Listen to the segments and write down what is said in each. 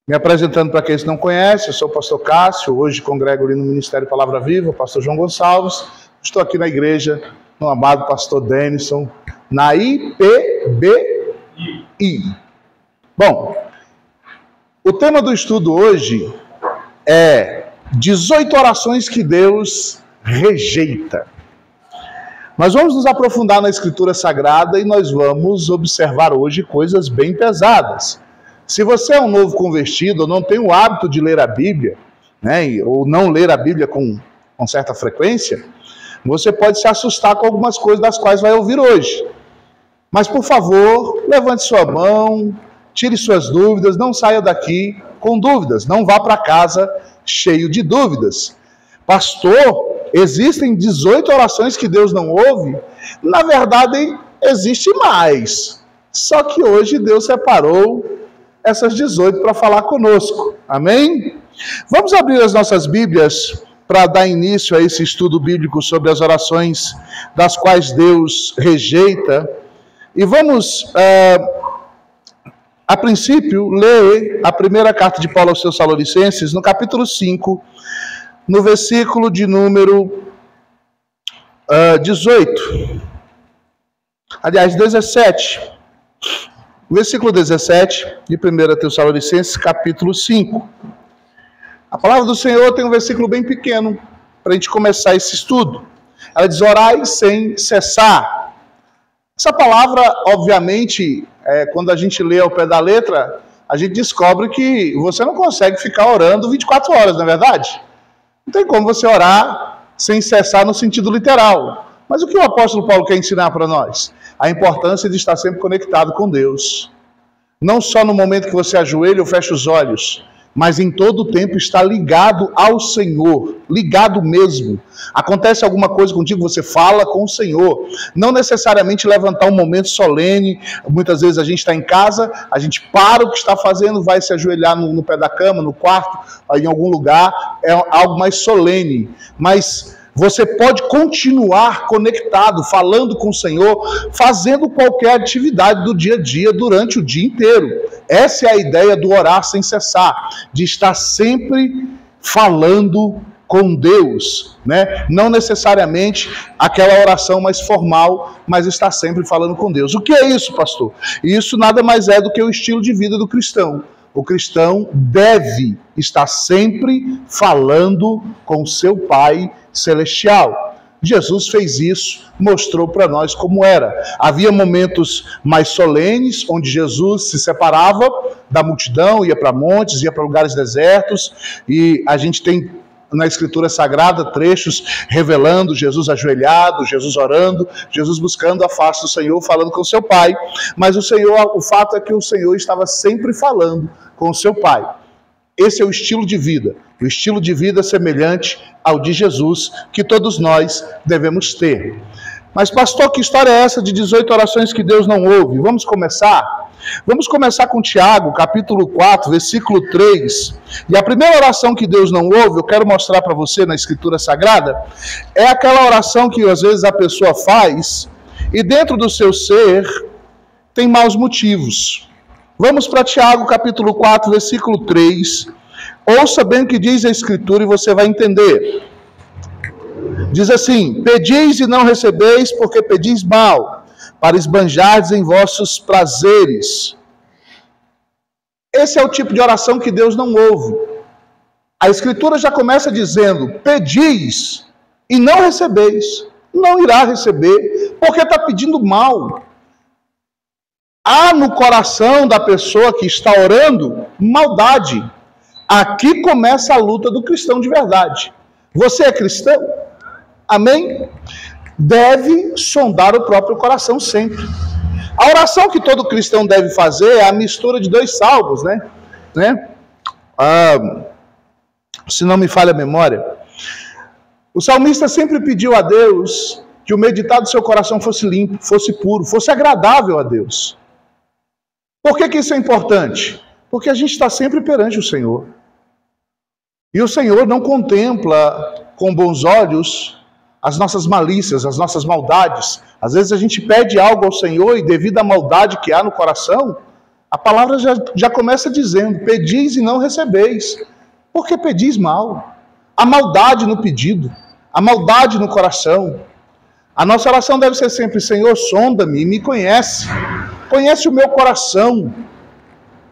Me apresentando para aqueles que não conhecem, eu sou o pastor Cássio, hoje congrego ali no Ministério Palavra Viva, o pastor João Gonçalves. Estou aqui na igreja, no amado pastor Denison, na IPBI. Bom, o tema do estudo hoje é 18 orações que Deus rejeita. Nós vamos nos aprofundar na Escritura Sagrada e nós vamos observar hoje coisas bem pesadas. Se você é um novo convertido ou não tem o hábito de ler a Bíblia, né, ou não ler a Bíblia com certa frequência, você pode se assustar com algumas coisas das quais vai ouvir hoje. Mas, por favor, levante sua mão, tire suas dúvidas, não saia daqui com dúvidas, não vá para casa cheio de dúvidas. Pastor, existem 18 orações que Deus não ouve? Na verdade, existe mais. Só que hoje Deus separou essas 18 para falar conosco. Amém? Vamos abrir as nossas Bíblias para dar início a esse estudo bíblico sobre as orações das quais Deus rejeita. E vamos, a princípio, ler a primeira carta de Paulo aos seus Tessalonicenses, no capítulo 5, no versículo de número 18. Aliás, 17. Versículo 17 de 1 Tessalonicenses, capítulo 5. A palavra do Senhor tem um versículo bem pequeno para a gente começar esse estudo. Ela diz: orai sem cessar. Essa palavra, obviamente, quando a gente lê ao pé da letra, a gente descobre que você não consegue ficar orando 24 horas, não é verdade? Não tem como você orar sem cessar no sentido literal. Mas o que o apóstolo Paulo quer ensinar para nós? A importância de estar sempre conectado com Deus. Não só no momento que você ajoelha ou fecha os olhos, mas em todo o tempo está ligado ao Senhor, ligado mesmo. Acontece alguma coisa contigo, você fala com o Senhor. Não necessariamente levantar um momento solene. Muitas vezes a gente está em casa, a gente para o que está fazendo, vai se ajoelhar no pé da cama, no quarto, em algum lugar. É algo mais solene. Mas você pode continuar conectado, falando com o Senhor, fazendo qualquer atividade do dia a dia durante o dia inteiro. Essa é a ideia do orar sem cessar, de estar sempre falando com Deus, né? Não necessariamente aquela oração mais formal, mas estar sempre falando com Deus. O que é isso, pastor? Isso nada mais é do que o estilo de vida do cristão. O cristão deve estar sempre falando com seu Pai celestial. Jesus fez isso, mostrou para nós como era. Havia momentos mais solenes, onde Jesus se separava da multidão, ia para montes, ia para lugares desertos, e a gente tem na Escritura Sagrada trechos revelando Jesus ajoelhado, Jesus orando, Jesus buscando a face do Senhor, falando com o seu Pai. Mas o fato é que o Senhor estava sempre falando com o seu Pai. Esse é o estilo de vida. O estilo de vida semelhante ao de Jesus, que todos nós devemos ter. Mas, pastor, que história é essa de 18 orações que Deus não ouve? Vamos começar? Vamos começar com Tiago, capítulo 4, versículo 3. E a primeira oração que Deus não ouve, eu quero mostrar para você na Escritura Sagrada, é aquela oração que às vezes a pessoa faz e dentro do seu ser tem maus motivos. Vamos para Tiago, capítulo 4, versículo 3. Ouça bem o que diz a Escritura e você vai entender. Diz assim: pedis e não recebeis, porque pedis mal, para esbanjardes em vossos prazeres. Esse é o tipo de oração que Deus não ouve. A Escritura já começa dizendo: pedis e não recebeis. Não irá receber, porque está pedindo mal. Há no coração da pessoa que está orando maldade. Aqui começa a luta do cristão de verdade. Você é cristão? Amém? Deve sondar o próprio coração sempre. A oração que todo cristão deve fazer é a mistura de dois salmos, né? Se não me falha a memória. O salmista sempre pediu a Deus que o meditar do seu coração fosse limpo, fosse puro, fosse agradável a Deus. Por que isso é importante? Porque a gente está sempre perante o Senhor. E o Senhor não contempla com bons olhos as nossas malícias, as nossas maldades. Às vezes a gente pede algo ao Senhor e devido à maldade que há no coração, A palavra já começa dizendo: pedis e não recebeis, porque pedis mal. A maldade no pedido, a maldade no coração. A nossa oração deve ser sempre: Senhor, sonda-me e me conhece. Conhece o meu coração.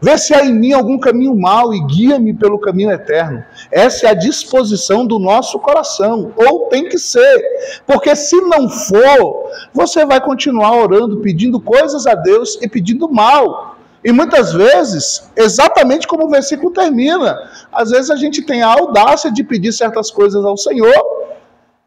Vê se há em mim algum caminho mau e guia-me pelo caminho eterno. Essa é a disposição do nosso coração, ou tem que ser, porque se não for, você vai continuar orando, pedindo coisas a Deus e pedindo mal. E muitas vezes, exatamente como o versículo termina, às vezes a gente tem a audácia de pedir certas coisas ao Senhor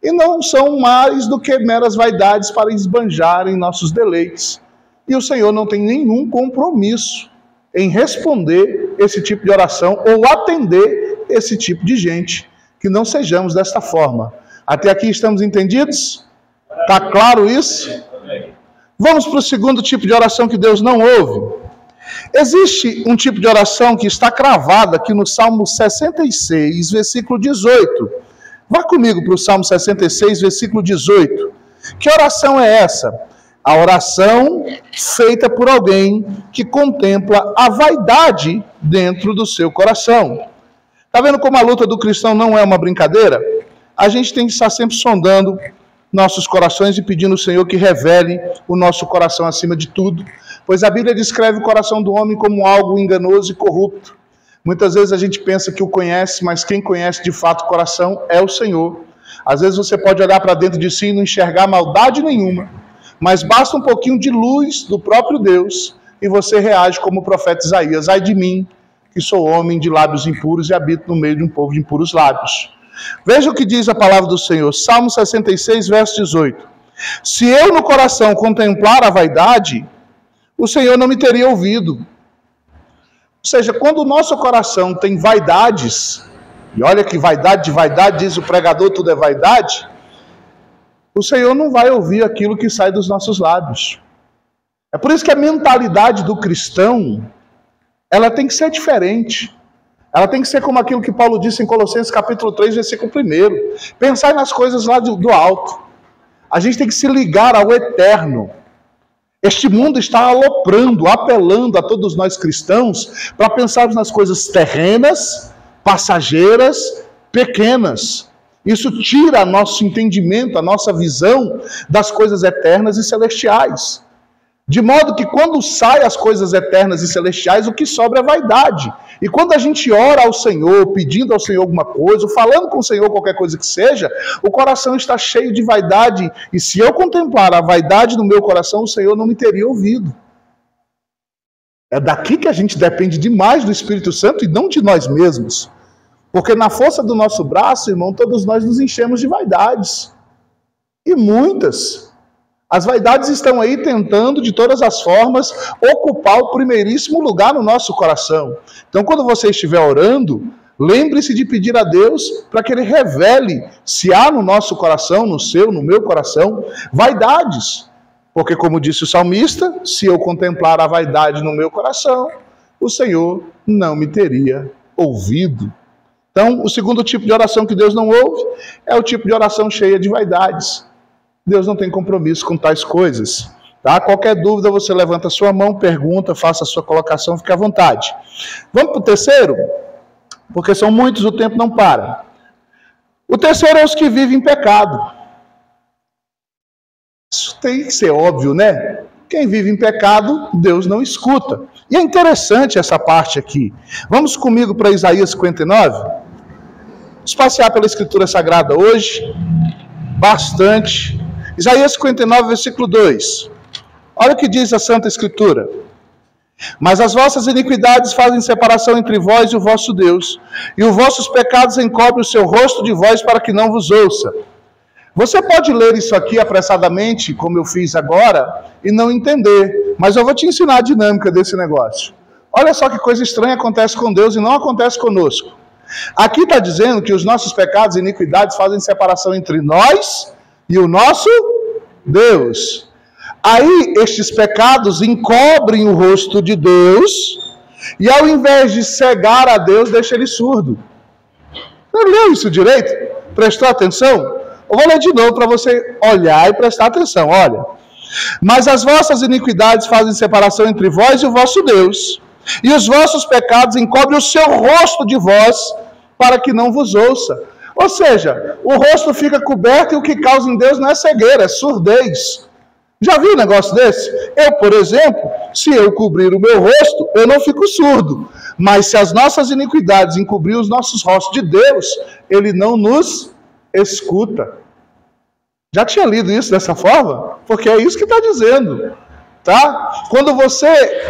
e não são mais do que meras vaidades para esbanjarem nossos deleites. E o Senhor não tem nenhum compromisso em responder esse tipo de oração ou atender esse tipo de gente. Que não sejamos desta forma. Até aqui estamos entendidos? Está claro isso? Vamos para o segundo tipo de oração que Deus não ouve. Existe um tipo de oração que está cravado aqui no Salmo 66, versículo 18. Vá comigo para o Salmo 66, versículo 18. Que oração é essa? A oração feita por alguém que contempla a vaidade dentro do seu coração. Está vendo como a luta do cristão não é uma brincadeira? A gente tem que estar sempre sondando nossos corações e pedindo ao Senhor que revele o nosso coração acima de tudo, pois a Bíblia descreve o coração do homem como algo enganoso e corrupto. Muitas vezes a gente pensa que o conhece, mas quem conhece de fato o coração é o Senhor. Às vezes você pode olhar para dentro de si e não enxergar maldade nenhuma, mas basta um pouquinho de luz do próprio Deus e você reage como o profeta Isaías: ai de mim, que sou homem de lábios impuros e habito no meio de um povo de impuros lábios. Veja o que diz a palavra do Senhor, Salmo 66, verso 18. Se eu no coração contemplar a vaidade, o Senhor não me teria ouvido. Ou seja, quando o nosso coração tem vaidades, e olha que vaidade de vaidade, diz o pregador, tudo é vaidade, o Senhor não vai ouvir aquilo que sai dos nossos lábios. É por isso que a mentalidade do cristão, ela tem que ser diferente. Ela tem que ser como aquilo que Paulo disse em Colossenses capítulo 3, versículo 1. Pensar nas coisas lá do alto. A gente tem que se ligar ao eterno. Este mundo está aloprando, apelando a todos nós cristãos para pensarmos nas coisas terrenas, passageiras, pequenas. Isso tira nosso entendimento, a nossa visão das coisas eternas e celestiais. De modo que quando sai as coisas eternas e celestiais, o que sobra é vaidade. E quando a gente ora ao Senhor, pedindo ao Senhor alguma coisa, ou falando com o Senhor qualquer coisa que seja, o coração está cheio de vaidade. E se eu contemplar a vaidade no meu coração, o Senhor não me teria ouvido. É daqui que a gente depende demais do Espírito Santo e não de nós mesmos. Porque na força do nosso braço, irmão, todos nós nos enchemos de vaidades. E muitas. As vaidades estão aí tentando, de todas as formas, ocupar o primeiríssimo lugar no nosso coração. Então, quando você estiver orando, lembre-se de pedir a Deus para que Ele revele se há no nosso coração, no seu, no meu coração, vaidades. Porque, como disse o salmista, se eu contemplar a vaidade no meu coração, o Senhor não me teria ouvido. Então, o segundo tipo de oração que Deus não ouve é o tipo de oração cheia de vaidades. Deus não tem compromisso com tais coisas. Tá? Qualquer dúvida, você levanta a sua mão, pergunta, faça a sua colocação, fique à vontade. Vamos para o terceiro? Porque são muitos, o tempo não para. O terceiro é os que vivem em pecado. Isso tem que ser óbvio, né? Quem vive em pecado, Deus não escuta. E é interessante essa parte aqui. Vamos comigo para Isaías 59? Vamos passear pela Escritura Sagrada hoje. Bastante. Isaías 59, versículo 2. Olha o que diz a Santa Escritura. Mas as vossas iniquidades fazem separação entre vós e o vosso Deus, e os vossos pecados encobrem o seu rosto de vós para que não vos ouça. Você pode ler isso aqui apressadamente, como eu fiz agora, e não entender, mas eu vou te ensinar a dinâmica desse negócio. Olha só que coisa estranha acontece com Deus e não acontece conosco. Aqui está dizendo que os nossos pecados e iniquidades fazem separação entre nós e o nosso Deus. Aí estes pecados encobrem o rosto de Deus e ao invés de cegar a Deus, deixa ele surdo. Não leu isso direito? Prestou atenção? Eu vou ler de novo para você olhar e prestar atenção. Olha. Mas as vossas iniquidades fazem separação entre vós e o vosso Deus, e os vossos pecados encobrem o seu rosto de vós, para que não vos ouça. Ou seja, o rosto fica coberto e o que causa em Deus não é cegueira, é surdez. Já viu um negócio desse? Eu, por exemplo, se eu cobrir o meu rosto, eu não fico surdo. Mas se as nossas iniquidades encobrir os nossos rostos de Deus, Ele não nos escuta. Já tinha lido isso dessa forma? Porque é isso que está dizendo. Tá? Quando você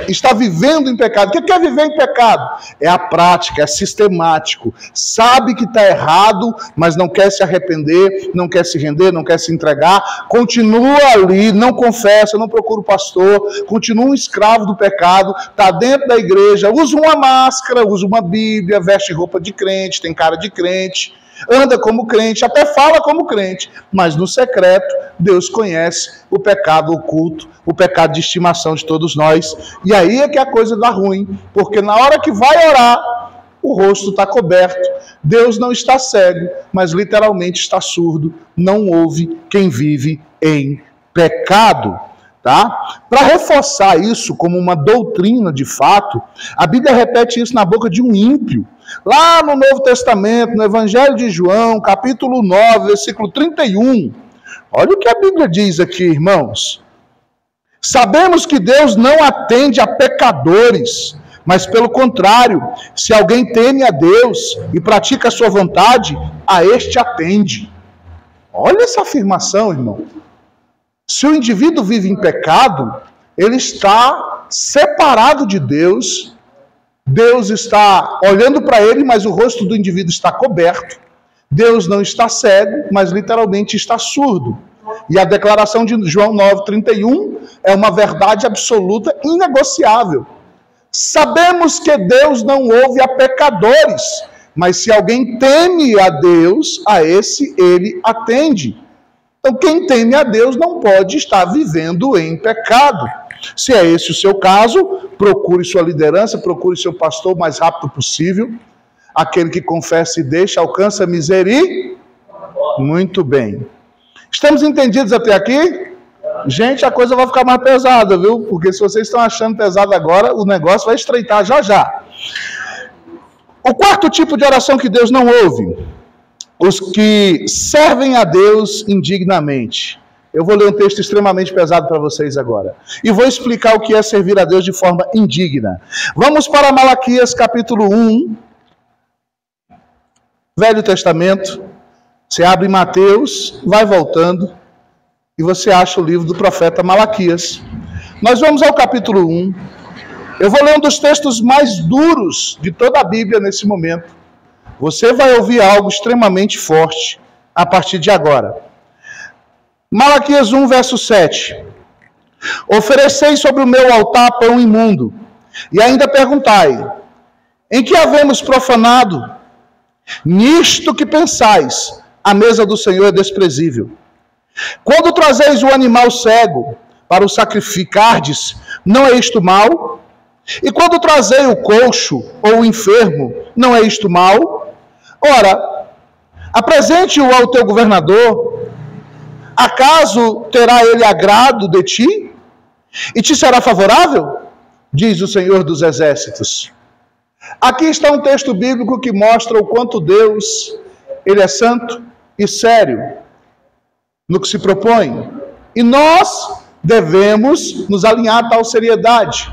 está vivendo em pecado, o que é viver em pecado? É a prática, é sistemático. Sabe que está errado, mas não quer se arrepender, não quer se render, não quer se entregar. Continua ali, não confessa, não procura o pastor, continua um escravo do pecado, está dentro da igreja, usa uma máscara, usa uma Bíblia, veste roupa de crente, tem cara de crente, anda como crente, até fala como crente, mas no secreto Deus conhece o pecado oculto, o pecado de estimação de todos nós, e aí é que a coisa dá ruim, porque na hora que vai orar, o rosto está coberto. Deus não está cego, mas literalmente está surdo, não ouve quem vive em pecado. Tá? Para reforçar isso como uma doutrina de fato, a Bíblia repete isso na boca de um ímpio. Lá no Novo Testamento, no Evangelho de João, capítulo 9, versículo 31. Olha o que a Bíblia diz aqui, irmãos. Sabemos que Deus não atende a pecadores, mas pelo contrário, se alguém teme a Deus e pratica a sua vontade, a este atende. Olha essa afirmação, irmão. Se o indivíduo vive em pecado, ele está separado de Deus, Deus está olhando para ele, mas o rosto do indivíduo está coberto, Deus não está cego, mas literalmente está surdo. E a declaração de João 9,31 é uma verdade absoluta, inegociável. Sabemos que Deus não ouve a pecadores, mas se alguém teme a Deus, a esse ele atende. Então, quem teme a Deus não pode estar vivendo em pecado. Se é esse o seu caso, procure sua liderança, procure seu pastor o mais rápido possível. Aquele que confessa e deixa, alcança misericórdia. Muito bem. Estamos entendidos até aqui? Gente, a coisa vai ficar mais pesada, viu? Porque se vocês estão achando pesado agora, o negócio vai estreitar já já. O quarto tipo de oração que Deus não ouve: os que servem a Deus indignamente. Eu vou ler um texto extremamente pesado para vocês agora. E vou explicar o que é servir a Deus de forma indigna. Vamos para Malaquias capítulo 1, Velho Testamento. Você abre Mateus, vai voltando, e você acha o livro do profeta Malaquias. Nós vamos ao capítulo 1. Eu vou ler um dos textos mais duros de toda a Bíblia nesse momento. Você vai ouvir algo extremamente forte a partir de agora. Malaquias 1, verso 7. Oferecei sobre o meu altar pão imundo, e ainda perguntai: em que havemos profanado? Nisto que pensais, a mesa do Senhor é desprezível. Quando trazeis o animal cego para o sacrificardes, não é isto mal? E quando trazei o coxo ou o enfermo, não é isto mal? Ora, apresente-o ao teu governador. Acaso terá ele agrado de ti? E te será favorável? Diz o Senhor dos Exércitos. Aqui está um texto bíblico que mostra o quanto Deus, Ele é santo e sério no que se propõe. E nós devemos nos alinhar a tal seriedade.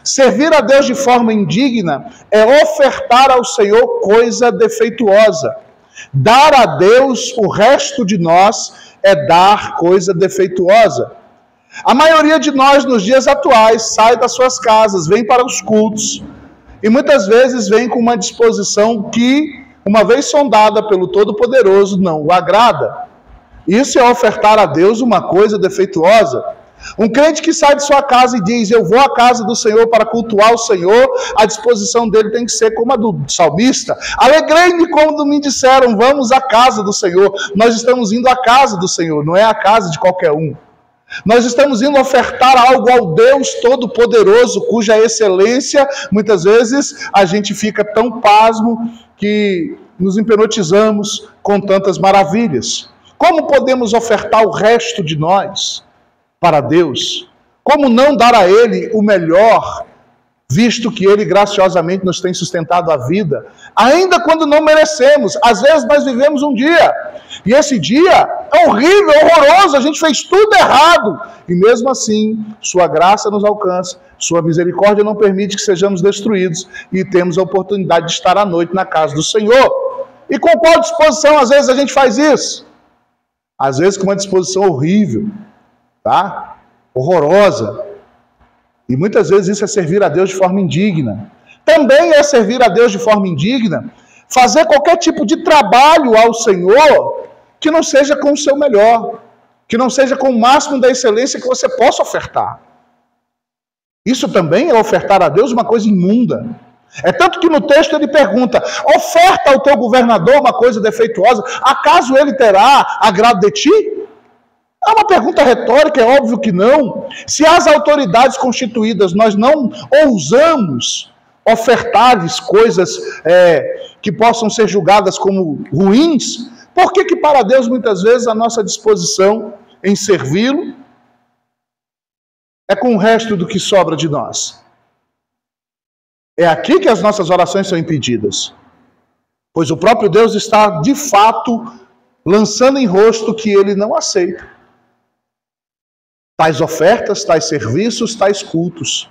Servir a Deus de forma indigna é ofertar ao Senhor coisa defeituosa. Dar a Deus o resto de nós é dar coisa defeituosa. A maioria de nós, nos dias atuais, sai das suas casas, vem para os cultos, e muitas vezes vem com uma disposição que, uma vez sondada pelo Todo-Poderoso, não o agrada. Isso é ofertar a Deus uma coisa defeituosa. Um crente que sai de sua casa e diz: eu vou à casa do Senhor para cultuar o Senhor, a disposição dele tem que ser como a do salmista. Alegrei-me quando me disseram: vamos à casa do Senhor. Nós estamos indo à casa do Senhor, não é a casa de qualquer um. Nós estamos indo ofertar algo ao Deus Todo-Poderoso, cuja excelência, muitas vezes, a gente fica tão pasmo que nos hipnotizamos com tantas maravilhas. Como podemos ofertar o resto de nós para Deus? Como não dar a Ele o melhor visto que Ele graciosamente nos tem sustentado a vida, ainda quando não merecemos. Às vezes nós vivemos um dia, e esse dia é horrível, horroroso, a gente fez tudo errado, e mesmo assim, sua graça nos alcança, sua misericórdia não permite que sejamos destruídos, e temos a oportunidade de estar à noite na casa do Senhor. E com qual disposição às vezes a gente faz isso? Às vezes com uma disposição horrível, tá? Horrorosa. E muitas vezes isso é servir a Deus de forma indigna. Também é servir a Deus de forma indigna fazer qualquer tipo de trabalho ao Senhor que não seja com o seu melhor, que não seja com o máximo da excelência que você possa ofertar. Isso também é ofertar a Deus uma coisa imunda. É tanto que no texto ele pergunta: oferta ao teu governador uma coisa defeituosa, acaso ele terá agrado de ti? É uma pergunta retórica, é óbvio que não. Se as autoridades constituídas nós não ousamos ofertar-lhes coisas que possam ser julgadas como ruins, por que para Deus muitas vezes a nossa disposição em servi-lo é com o resto do que sobra de nós? É aqui que as nossas orações são impedidas, pois o próprio Deus está de fato lançando em rosto que Ele não aceita tais ofertas, tais serviços, tais cultos.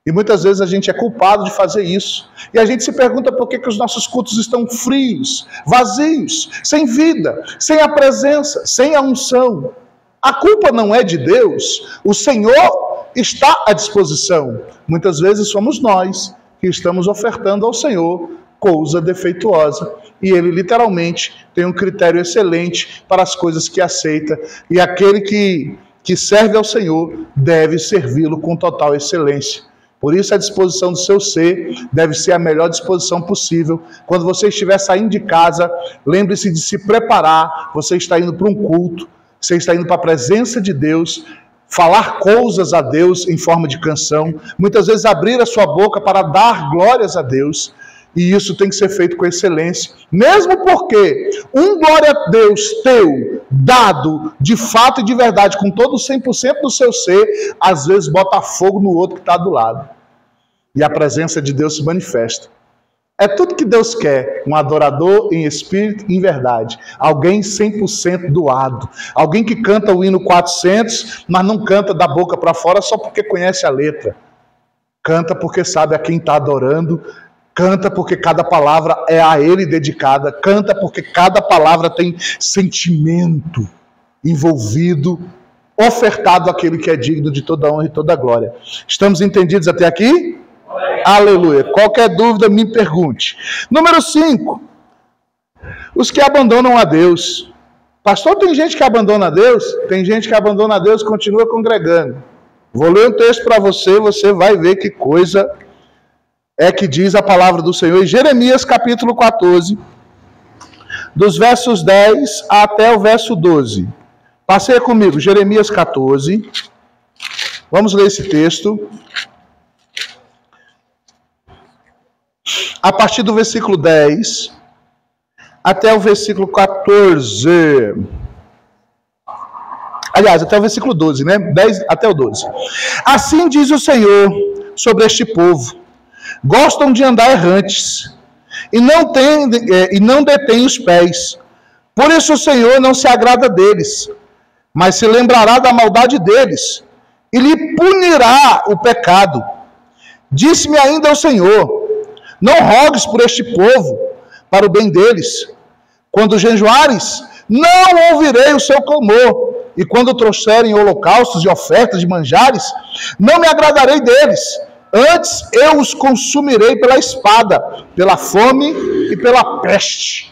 E muitas vezes a gente é culpado de fazer isso. E a gente se pergunta por que os nossos cultos estão frios, vazios, sem vida, sem a presença, sem a unção. A culpa não é de Deus. O Senhor está à disposição. Muitas vezes somos nós que estamos ofertando ao Senhor coisa defeituosa. E Ele literalmente tem um critério excelente para as coisas que aceita. E aquele que serve ao Senhor deve servi-lo com total excelência. Por isso a disposição do seu ser deve ser a melhor disposição possível. Quando você estiver saindo de casa, lembre-se de se preparar. Você está indo para um culto, você está indo para a presença de Deus, falar coisas a Deus em forma de canção, muitas vezes abrir a sua boca para dar glórias a Deus. E isso tem que ser feito com excelência, mesmo porque um glória a Deus teu, dado de fato e de verdade, com todo o 100% do seu ser, às vezes bota fogo no outro que está do lado. E a presença de Deus se manifesta. É tudo que Deus quer, um adorador em espírito e em verdade. Alguém 100% doado. Alguém que canta o hino 400, mas não canta da boca para fora só porque conhece a letra. Canta porque sabe a quem está adorando. Canta porque cada palavra é a Ele dedicada. Canta porque cada palavra tem sentimento envolvido, ofertado àquele que é digno de toda honra e toda glória. Estamos entendidos até aqui? Aleluia. Qualquer dúvida, me pergunte. Número 5. Os que abandonam a Deus. Pastor, tem gente que abandona a Deus? Tem gente que abandona a Deus e continua congregando. Vou ler um texto para você, você vai ver que coisa é que diz a palavra do Senhor em Jeremias capítulo 14, dos versos 10 até o verso 12. Passeia comigo, Jeremias 14. Vamos ler esse texto. A partir do versículo 10 até o versículo 14. Aliás, até o versículo 12, né? 10 até o 12. Assim diz o Senhor sobre este povo: gostam de andar errantes e não detêm os pés. Por isso o Senhor não se agrada deles, mas se lembrará da maldade deles e lhe punirá o pecado. Disse-me ainda o Senhor: não rogues por este povo, para o bem deles. Quando jejuares, não ouvirei o seu clamor. E quando trouxerem holocaustos e ofertas de manjares, não me agradarei deles. Antes eu os consumirei pela espada, pela fome e pela peste.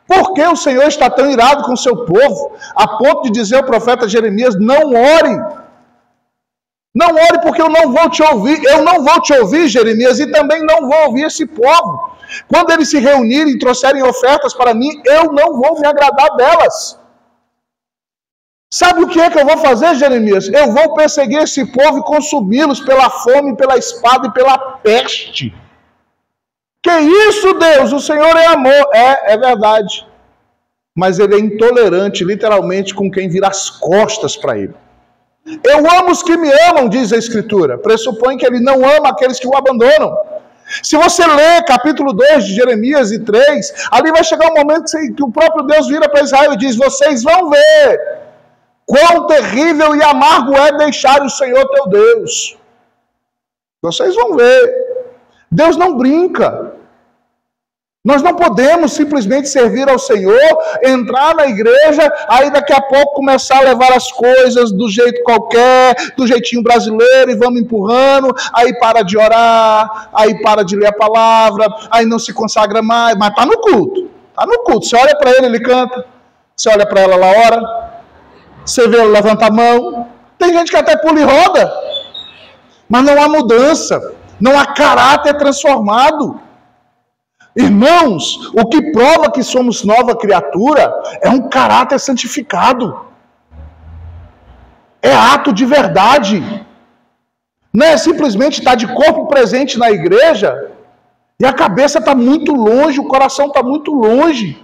Por que o Senhor está tão irado com o seu povo, a ponto de dizer ao profeta Jeremias: não ore? Não ore, porque eu não vou te ouvir. Eu não vou te ouvir, Jeremias, e também não vou ouvir esse povo. Quando eles se reunirem e trouxerem ofertas para mim, eu não vou me agradar delas. Sabe o que é que eu vou fazer, Jeremias? Eu vou perseguir esse povo e consumi-los pela fome, pela espada e pela peste. Que isso, Deus? O Senhor é amor. É verdade. Mas Ele é intolerante, literalmente, com quem vira as costas para Ele. Eu amo os que me amam, diz a Escritura. Pressupõe que ele não ama aqueles que o abandonam. Se você ler capítulo 2 de Jeremias e 3, ali vai chegar um momento que o próprio Deus vira para Israel e diz: vocês vão ver quão terrível e amargo é deixar o Senhor teu Deus. Vocês vão ver. Deus não brinca. Nós não podemos simplesmente servir ao Senhor, entrar na igreja, aí daqui a pouco começar a levar as coisas do jeito qualquer, do jeitinho brasileiro, e vamos empurrando, aí para de orar, aí para de ler a palavra, aí não se consagra mais, mas está no culto. Está no culto. Você olha para ele canta. Você olha para ela, ela ora. Você vê ela levanta a mão. Tem gente que até pula e roda. Mas não há mudança. Não há caráter transformado. Irmãos, o que prova que somos nova criatura é um caráter santificado. É ato de verdade. Não é simplesmente estar de corpo presente na igreja e a cabeça está muito longe, o coração está muito longe.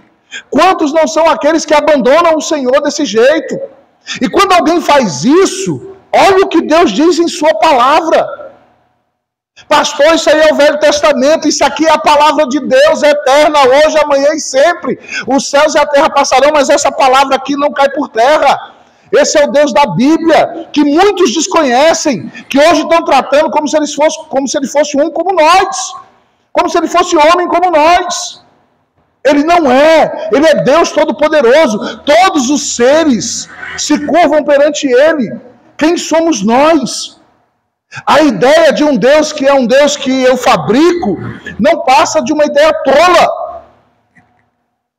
Quantos não são aqueles que abandonam o Senhor desse jeito? E quando alguém faz isso, olha o que Deus diz em sua palavra. Pastor, isso aí é o Velho Testamento, isso aqui é a palavra de Deus, é eterna, hoje, amanhã e sempre. Os céus e a terra passarão, mas essa palavra aqui não cai por terra. Esse é o Deus da Bíblia, que muitos desconhecem, que hoje estão tratando como se ele fosse um como nós, como se ele fosse homem como nós. Ele não é, ele é Deus Todo-Poderoso. Todos os seres se curvam perante ele. Quem somos nós? A ideia de um Deus que é um Deus que eu fabrico não passa de uma ideia tola.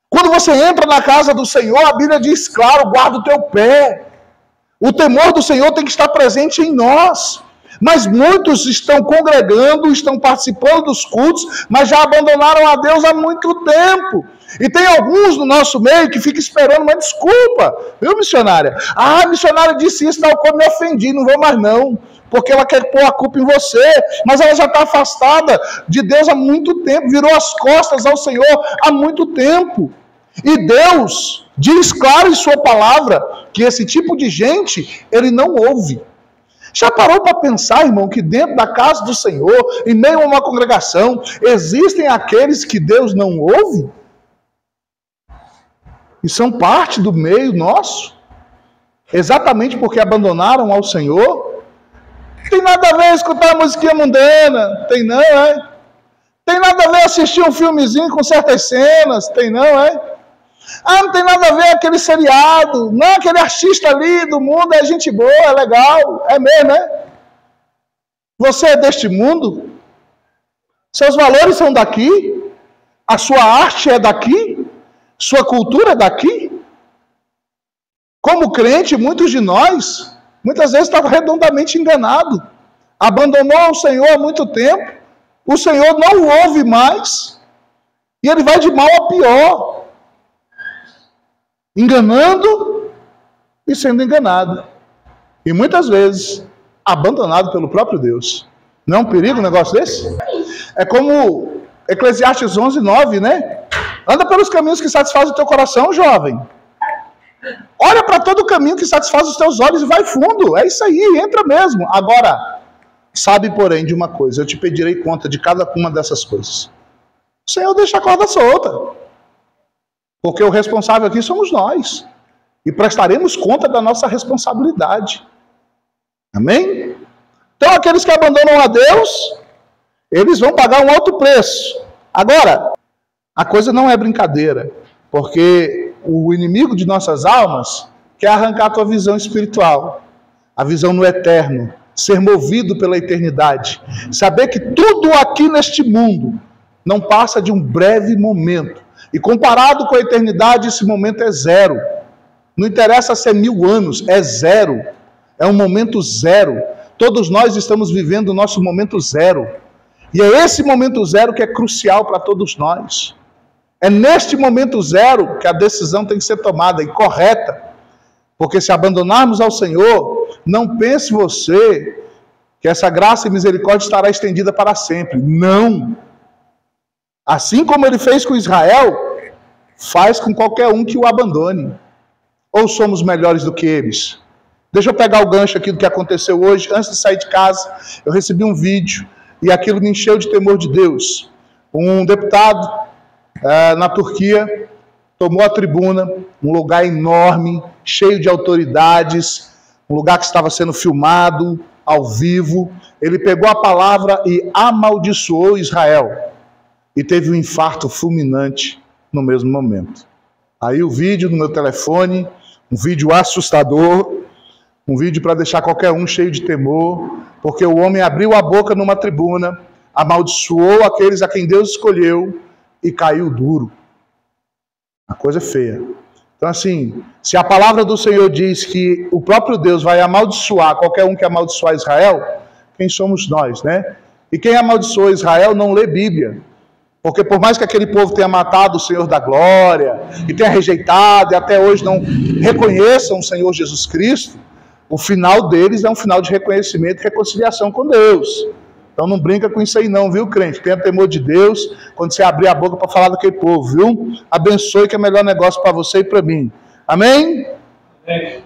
Quando você entra na casa do Senhor, a Bíblia diz claro: guarda o teu pé. O temor do Senhor tem que estar presente em nós. Mas muitos estão congregando, estão participando dos cultos, mas já abandonaram a Deus há muito tempo. E tem alguns no nosso meio que ficam esperando uma desculpa. Viu, missionária? Ah, a missionária disse isso, tal como me ofendi, não vou mais não. Porque ela quer pôr a culpa em você. Mas ela já está afastada de Deus há muito tempo, virou as costas ao Senhor há muito tempo. E Deus diz claro em sua palavra que esse tipo de gente, ele não ouve. Já parou para pensar, irmão, que dentro da casa do Senhor, em meio a uma congregação, existem aqueles que Deus não ouve? E são parte do meio nosso? Exatamente porque abandonaram ao Senhor? Tem nada a ver escutar a musiquinha mundana? Tem não, é? Tem nada a ver assistir um filmezinho com certas cenas? Tem não, é? Ah, não tem nada a ver aquele seriado. Não, aquele artista ali do mundo é gente boa, é legal. É mesmo, né? Você é deste mundo? Seus valores são daqui? A sua arte é daqui? Sua cultura é daqui? Como crente, muitos de nós, muitas vezes estava redondamente enganado. Abandonou o Senhor há muito tempo. O Senhor não o ouve mais. E ele vai de mal a pior. Enganando e sendo enganado. E muitas vezes abandonado pelo próprio Deus. Não é um perigo um negócio desse? É como Eclesiastes 11:9, né? Anda pelos caminhos que satisfazem o teu coração, jovem. Olha para todo caminho que satisfaz os teus olhos e vai fundo. É isso aí, entra mesmo. Agora, sabe, porém, de uma coisa: eu te pedirei conta de cada uma dessas coisas. O Senhor deixa a corda solta. Porque o responsável aqui somos nós. E prestaremos conta da nossa responsabilidade. Amém? Então, aqueles que abandonam a Deus, eles vão pagar um alto preço. Agora, a coisa não é brincadeira. Porque o inimigo de nossas almas quer arrancar a tua visão espiritual. A visão no eterno. Ser movido pela eternidade. Saber que tudo aqui neste mundo não passa de um breve momento. E comparado com a eternidade, esse momento é zero. Não interessa se é 1000 anos, é zero. É um momento zero. Todos nós estamos vivendo o nosso momento zero. E é esse momento zero que é crucial para todos nós. É neste momento zero que a decisão tem que ser tomada e correta. Porque se abandonarmos ao Senhor, não pense você que essa graça e misericórdia estará estendida para sempre. Não. Assim como ele fez com Israel, faz com qualquer um que o abandone. Ou somos melhores do que eles? Deixa eu pegar o gancho aqui do que aconteceu hoje. Antes de sair de casa, eu recebi um vídeo e aquilo me encheu de temor de Deus. Um deputado na Turquia tomou a tribuna, um lugar enorme, cheio de autoridades, um lugar que estava sendo filmado ao vivo. Ele pegou a palavra e amaldiçoou Israel. E teve um infarto fulminante no mesmo momento. Aí o vídeo no meu telefone, um vídeo assustador, um vídeo para deixar qualquer um cheio de temor, porque o homem abriu a boca numa tribuna, amaldiçoou aqueles a quem Deus escolheu e caiu duro. A coisa é feia. Então assim, se a palavra do Senhor diz que o próprio Deus vai amaldiçoar qualquer um que amaldiçoar Israel, quem somos nós, né? E quem amaldiçoou Israel não lê Bíblia. Porque por mais que aquele povo tenha matado o Senhor da glória, e tenha rejeitado, e até hoje não reconheçam o Senhor Jesus Cristo, o final deles é um final de reconhecimento e reconciliação com Deus. Então não brinca com isso aí não, viu, crente? Tenha temor de Deus quando você abrir a boca para falar daquele povo, viu? Abençoe, que é o melhor negócio para você e para mim. Amém? Amém.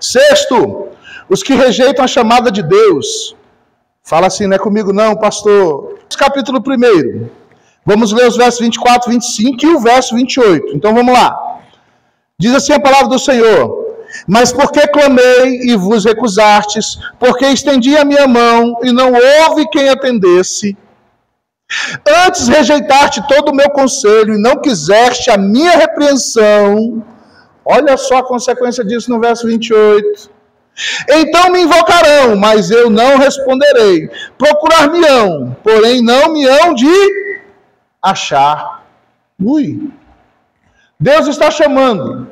Sexto, os que rejeitam a chamada de Deus. Fala assim, não é comigo não, pastor. Capítulo 1. Vamos ler os versos 24, 25 e o verso 28. Então vamos lá. Diz assim a palavra do Senhor: mas porque clamei e vos recusastes, porque estendi a minha mão e não houve quem atendesse, antes rejeitaste todo o meu conselho e não quiseste a minha repreensão. Olha só a consequência disso no verso 28. Então me invocarão, mas eu não responderei. Procurar-me-ão, porém não me hão de achar. Deus está chamando.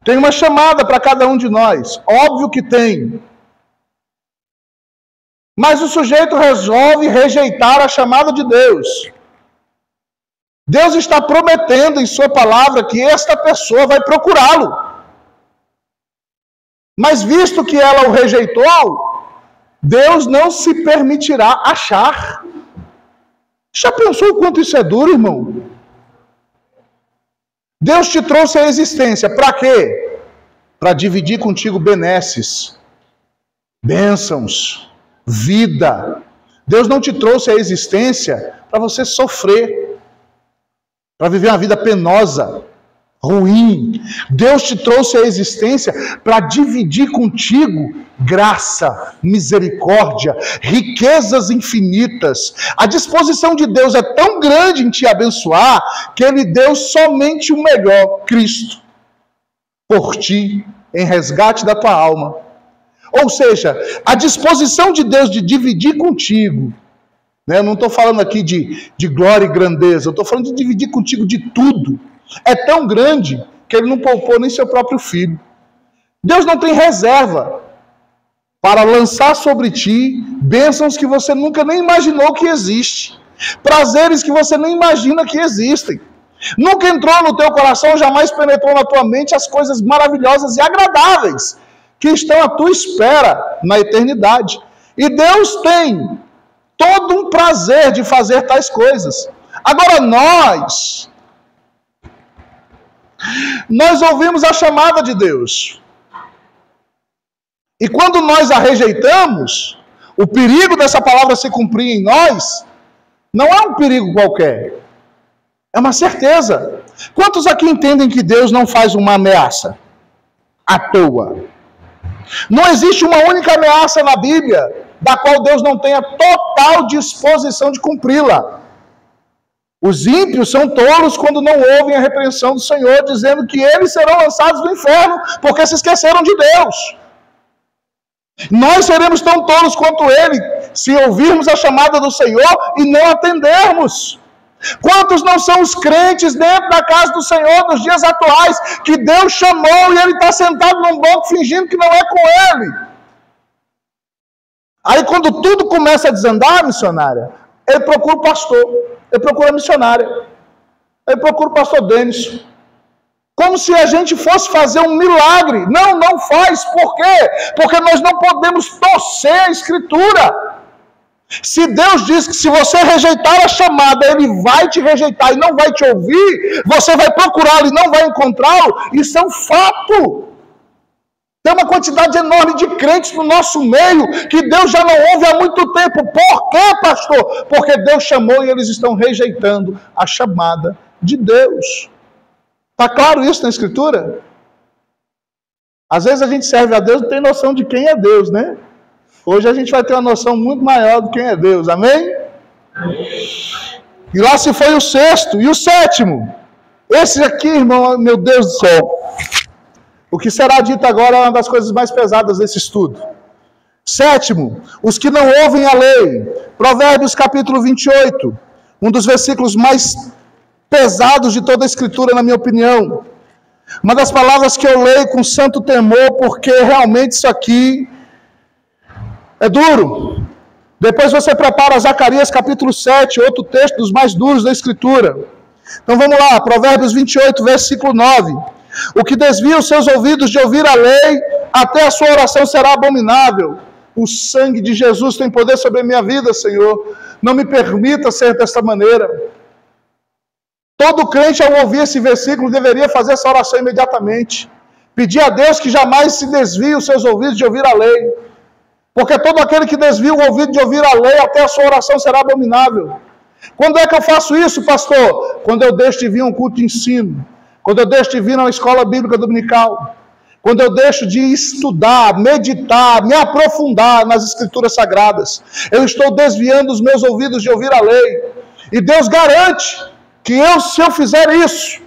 Tem uma chamada para cada um de nós. Óbvio que tem. Mas o sujeito resolve rejeitar a chamada de Deus. Deus está prometendo em sua palavra que esta pessoa vai procurá-lo. Mas visto que ela o rejeitou, Deus não se permitirá achar. Já pensou o quanto isso é duro, irmão? Deus te trouxe à existência, para quê? Para dividir contigo benesses, bênçãos, vida. Deus não te trouxe à existência para você sofrer, para viver uma vida penosa, ruim. Deus te trouxe à existência para dividir contigo graça, misericórdia, riquezas infinitas. A disposição de Deus é tão grande em te abençoar que Ele deu somente o melhor, Cristo, por ti, em resgate da tua alma. Ou seja, a disposição de Deus de dividir contigo, né? Eu não estou falando aqui de glória e grandeza, eu estou falando de dividir contigo de tudo. É tão grande que Ele não poupou nem seu próprio filho. Deus não tem reserva para lançar sobre ti bênçãos que você nunca nem imaginou que existem, prazeres que você nem imagina que existem. Nunca entrou no teu coração, jamais penetrou na tua mente as coisas maravilhosas e agradáveis que estão à tua espera na eternidade. E Deus tem todo um prazer de fazer tais coisas. Agora nós ouvimos a chamada de Deus. E quando nós a rejeitamos, o perigo dessa palavra se cumprir em nós não é um perigo qualquer. É uma certeza. Quantos aqui entendem que Deus não faz uma ameaça à toa? Não existe uma única ameaça na Bíblia da qual Deus não tenha total disposição de cumpri-la. Os ímpios são tolos quando não ouvem a repreensão do Senhor, dizendo que eles serão lançados no inferno porque se esqueceram de Deus. Nós seremos tão tolos quanto ele se ouvirmos a chamada do Senhor e não atendermos. Quantos não são os crentes dentro da casa do Senhor nos dias atuais que Deus chamou e ele está sentado num banco fingindo que não é com ele? Aí quando tudo começa a desandar, missionária, ele procura o pastor, ele procura a missionária, ele procura o pastor Denis. Como se a gente fosse fazer um milagre. Não, não faz. Por quê? Porque nós não podemos torcer a Escritura. Se Deus diz que se você rejeitar a chamada, Ele vai te rejeitar e não vai te ouvir, você vai procurá-lo e não vai encontrá-lo, isso é um fato. Tem uma quantidade enorme de crentes no nosso meio que Deus já não ouve há muito tempo. Por quê, pastor? Porque Deus chamou e eles estão rejeitando a chamada de Deus. Está claro isso na Escritura? Às vezes a gente serve a Deus e não tem noção de quem é Deus, né? Hoje a gente vai ter uma noção muito maior de quem é Deus, amém? E lá se foi o sexto. E o sétimo? Esse aqui, irmão, meu Deus do céu. O que será dito agora é uma das coisas mais pesadas desse estudo. Sétimo, os que não ouvem a lei. Provérbios capítulo 28, um dos versículos mais pesados de toda a Escritura, na minha opinião. Uma das palavras que eu leio com santo temor, porque realmente isso aqui é duro. Depois você prepara Zacarias capítulo 7, outro texto dos mais duros da Escritura. Então vamos lá, Provérbios 28, versículo 9. O que desvia os seus ouvidos de ouvir a lei, até a sua oração será abominável. O sangue de Jesus tem poder sobre a minha vida, Senhor. Não me permita ser desta maneira. Todo crente, ao ouvir esse versículo, deveria fazer essa oração imediatamente. Pedir a Deus que jamais se desvie os seus ouvidos de ouvir a lei. Porque todo aquele que desvia o ouvido de ouvir a lei, até a sua oração será abominável. Quando é que eu faço isso, pastor? Quando eu deixo de vir a um culto de ensino. Quando eu deixo de vir a uma escola bíblica dominical. Quando eu deixo de estudar, meditar, me aprofundar nas Escrituras Sagradas. Eu estou desviando os meus ouvidos de ouvir a lei. E Deus garante que se eu fizer isso,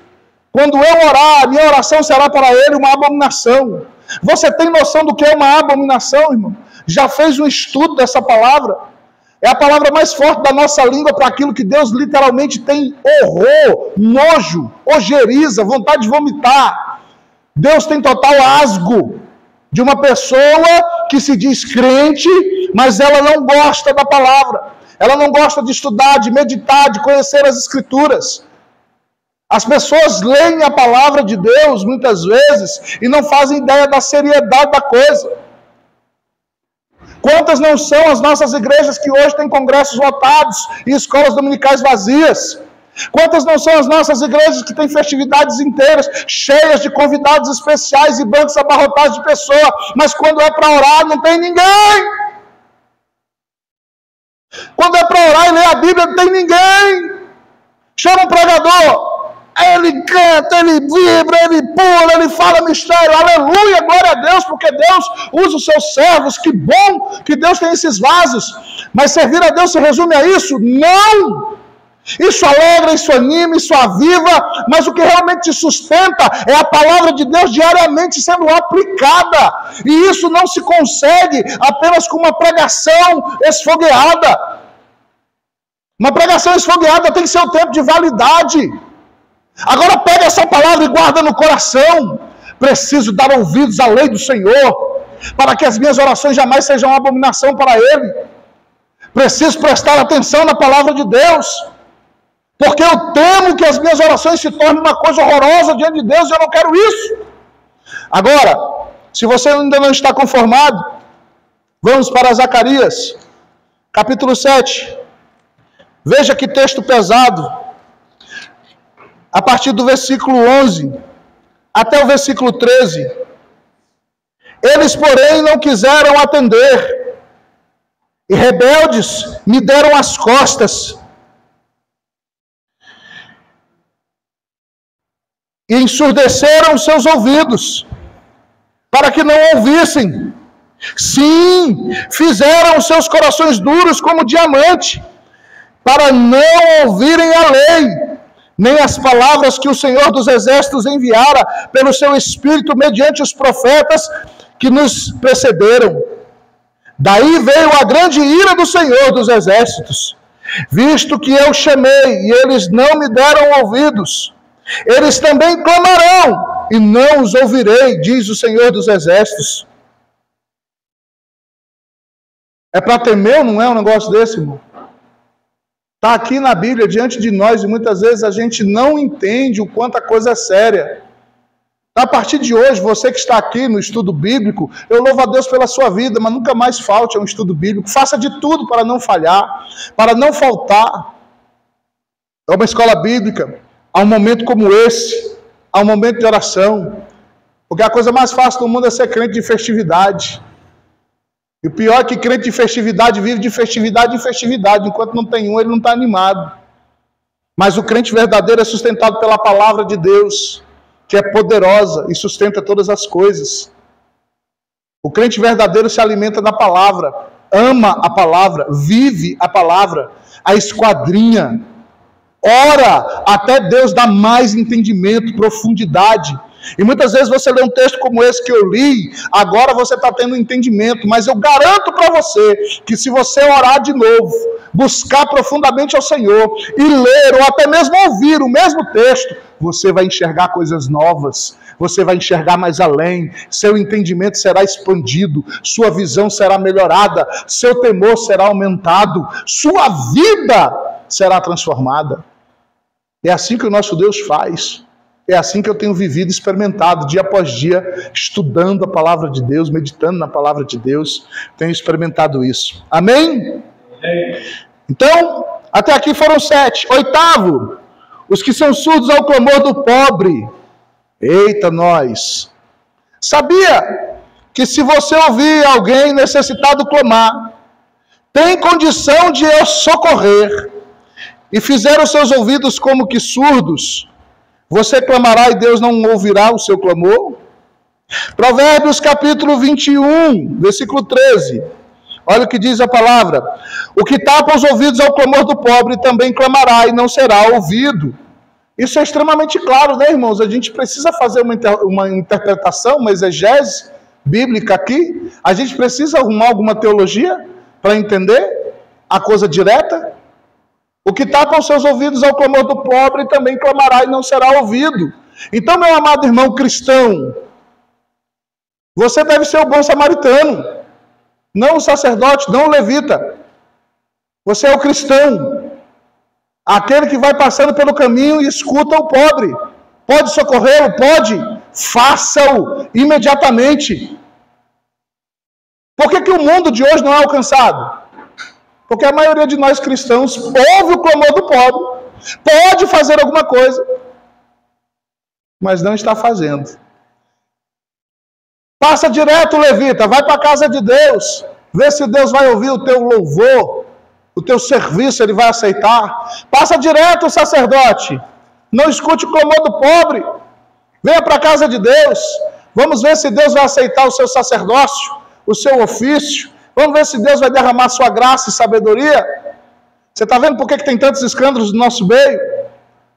quando eu orar, minha oração será para Ele uma abominação. Você tem noção do que é uma abominação, irmão? Já fez um estudo dessa palavra? É a palavra mais forte da nossa língua para aquilo que Deus literalmente tem horror, nojo, ojeriza, vontade de vomitar. Deus tem total asco de uma pessoa que se diz crente, mas ela não gosta da palavra. Ela não gosta de estudar, de meditar, de conhecer as Escrituras. As pessoas leem a palavra de Deus, muitas vezes, e não fazem ideia da seriedade da coisa. Quantas não são as nossas igrejas que hoje têm congressos lotados e escolas dominicais vazias? Quantas não são as nossas igrejas que têm festividades inteiras, cheias de convidados especiais e bancos abarrotados de pessoas, mas quando é para orar não tem ninguém? Quando é para orar e ler a Bíblia não tem ninguém? Chama um pregador, ele canta, ele vibra, ele pula, ele fala mistério, aleluia, glória a Deus, porque Deus usa os seus servos, que bom que Deus tem esses vasos, mas servir a Deus se resume a isso? Não! Isso alegra, isso anima, isso aviva, mas o que realmente te sustenta é a palavra de Deus diariamente sendo aplicada, e isso não se consegue apenas com uma pregação esfogueada. Uma pregação esfogueada tem seu tempo de validade. Agora pega essa palavra e guarda no coração. Preciso dar ouvidos à lei do Senhor, para que as minhas orações jamais sejam uma abominação para Ele. Preciso prestar atenção na palavra de Deus, porque eu temo que as minhas orações se tornem uma coisa horrorosa diante de Deus, e eu não quero isso. Agora, se você ainda não está conformado, vamos para Zacarias, capítulo 7. Veja que texto pesado. A partir do versículo 11 até o versículo 13. Eles, porém, não quiseram atender, e rebeldes me deram as costas, e ensurdeceram seus ouvidos, para que não ouvissem. Sim, fizeram seus corações duros como diamante, para não ouvirem a lei, nem as palavras que o Senhor dos Exércitos enviara pelo seu Espírito mediante os profetas que nos precederam. Daí veio a grande ira do Senhor dos Exércitos, visto que eu chamei e eles não me deram ouvidos. Eles também clamarão e não os ouvirei, diz o Senhor dos Exércitos. É para temer ou não é um negócio desse, irmão? Está aqui na Bíblia, diante de nós, e muitas vezes a gente não entende o quanto a coisa é séria. A partir de hoje, você que está aqui no estudo bíblico, eu louvo a Deus pela sua vida, mas nunca mais falte a um estudo bíblico. Faça de tudo para não falhar, para não faltar. É uma escola bíblica, há um momento como esse, há um momento de oração. Porque a coisa mais fácil do mundo é ser crente de festividade. E o pior é que crente de festividade vive de festividade em festividade. Enquanto não tem um, ele não está animado. Mas o crente verdadeiro é sustentado pela palavra de Deus, que é poderosa e sustenta todas as coisas. O crente verdadeiro se alimenta da palavra, ama a palavra, vive a palavra, a esquadrinha, ora até Deus dar mais entendimento, profundidade. E muitas vezes você lê um texto como esse que eu li, agora você está tendo entendimento, mas eu garanto para você que se você orar de novo, buscar profundamente ao Senhor e ler ou até mesmo ouvir o mesmo texto, você vai enxergar coisas novas, você vai enxergar mais além, seu entendimento será expandido, sua visão será melhorada, seu temor será aumentado, sua vida será transformada. É assim que o nosso Deus faz. É assim que eu tenho vivido, experimentado, dia após dia, estudando a palavra de Deus, meditando na palavra de Deus, tenho experimentado isso. Amém? Então, até aqui foram 7. 8º, os que são surdos ao clamor do pobre. Eita, nós! Sabia que se você ouvir alguém necessitado clamar, tem condição de eu socorrer, e fizer os seus ouvidos como que surdos, você clamará e Deus não ouvirá o seu clamor? Provérbios capítulo 21, versículo 13. Olha o que diz a palavra. O que tapa os ouvidos ao clamor do pobre também clamará e não será ouvido. Isso é extremamente claro, né, irmãos? A gente precisa fazer uma interpretação, uma exegese bíblica aqui. A gente precisa arrumar alguma teologia para entender a coisa direta. O que tapa os seus ouvidos ao clamor do pobre também clamará e não será ouvido. Então, meu amado irmão cristão, você deve ser o bom samaritano, não o sacerdote, não o levita. Você é o cristão, aquele que vai passando pelo caminho e escuta o pobre. Pode socorrê-lo? Pode. Faça-o imediatamente. Por que o mundo de hoje não é alcançado? Porque a maioria de nós cristãos ouve o clamor do pobre, pode fazer alguma coisa, mas não está fazendo. Passa direto, levita, vai para a casa de Deus, vê se Deus vai ouvir o teu louvor, o teu serviço ele vai aceitar. Passa direto, sacerdote, não escute o clamor do pobre, venha para a casa de Deus, vamos ver se Deus vai aceitar o seu sacerdócio, o seu ofício. Vamos ver se Deus vai derramar sua graça e sabedoria. Você está vendo por que tem tantos escândalos no nosso meio?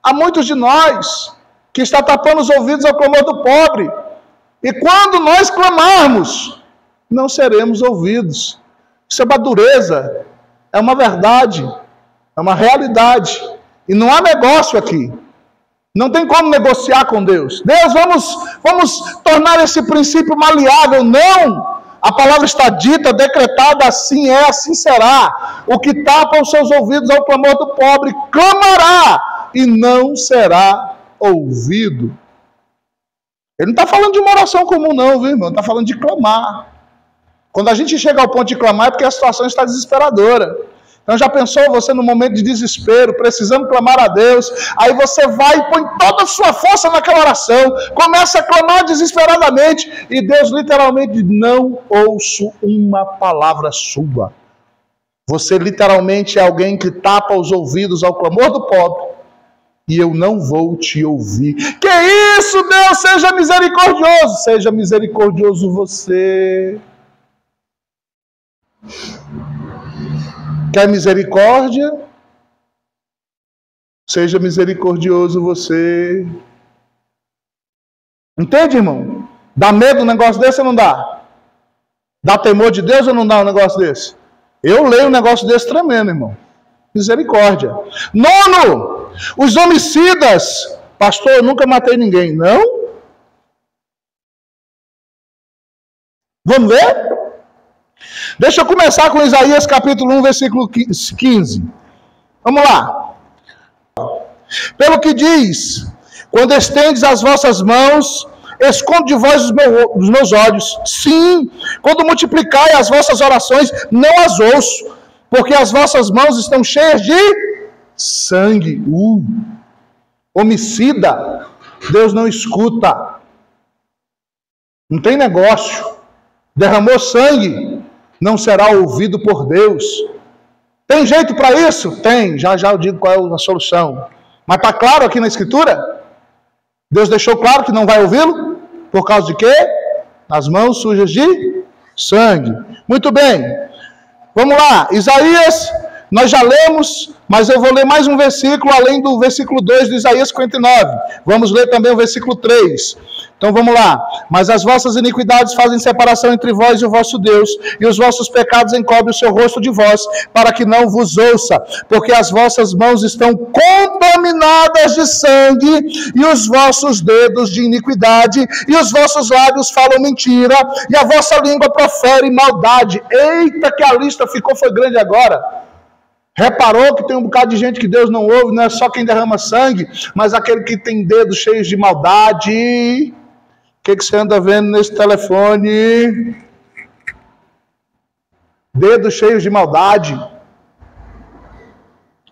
Há muitos de nós que está tapando os ouvidos ao clamor do pobre. E quando nós clamarmos, não seremos ouvidos. Isso é uma dureza, é uma verdade, é uma realidade. E não há negócio aqui. Não tem como negociar com Deus. Deus, vamos tornar esse princípio maleável. Não! A palavra está dita, decretada, assim é, assim será. O que tapa os seus ouvidos ao clamor do pobre, clamará e não será ouvido. Ele não está falando de uma oração comum não, viu, irmão? Ele está falando de clamar. Quando a gente chega ao ponto de clamar é porque a situação está desesperadora. Então já pensou você no momento de desespero, precisando clamar a Deus, aí você vai e põe toda a sua força naquela oração, começa a clamar desesperadamente, e Deus literalmente diz, não ouço uma palavra sua. Você literalmente é alguém que tapa os ouvidos ao clamor do pobre, e eu não vou te ouvir. Que isso, Deus, seja misericordioso. Seja misericordioso você. Quer misericórdia? Seja misericordioso você. Entende, irmão? Dá medo um negócio desse ou não dá? Dá temor de Deus ou não dá um negócio desse? Eu leio um negócio desse tremendo, irmão. Misericórdia. 9, os homicidas. Pastor, eu nunca matei ninguém. Não? Vamos ver? Deixa eu começar com Isaías capítulo 1, versículo 15. Vamos lá. Pelo que diz, quando estendes as vossas mãos, esconde de vós os meus olhos. Sim, quando multiplicai as vossas orações, não as ouço, porque as vossas mãos estão cheias de sangue. Homicida, Deus não escuta. Não tem negócio. Derramou sangue, não será ouvido por Deus. Tem jeito para isso? Tem. Já eu digo qual é a solução. Mas está claro aqui na Escritura? Deus deixou claro que não vai ouvi-lo? Por causa de quê? As mãos sujas de sangue. Muito bem. Vamos lá. Isaías, nós já lemos, mas eu vou ler mais um versículo, além do versículo 2 de Isaías 59. Vamos ler também o versículo 3. Então vamos lá. Mas as vossas iniquidades fazem separação entre vós e o vosso Deus, e os vossos pecados encobrem o seu rosto de vós, para que não vos ouça, porque as vossas mãos estão contaminadas de sangue, e os vossos dedos de iniquidade, e os vossos lábios falam mentira, e a vossa língua profere maldade. Eita, que a lista foi grande agora. Reparou que tem um bocado de gente que Deus não ouve, não é só quem derrama sangue, mas aquele que tem dedos cheios de maldade. O que você anda vendo nesse telefone? Dedos cheios de maldade.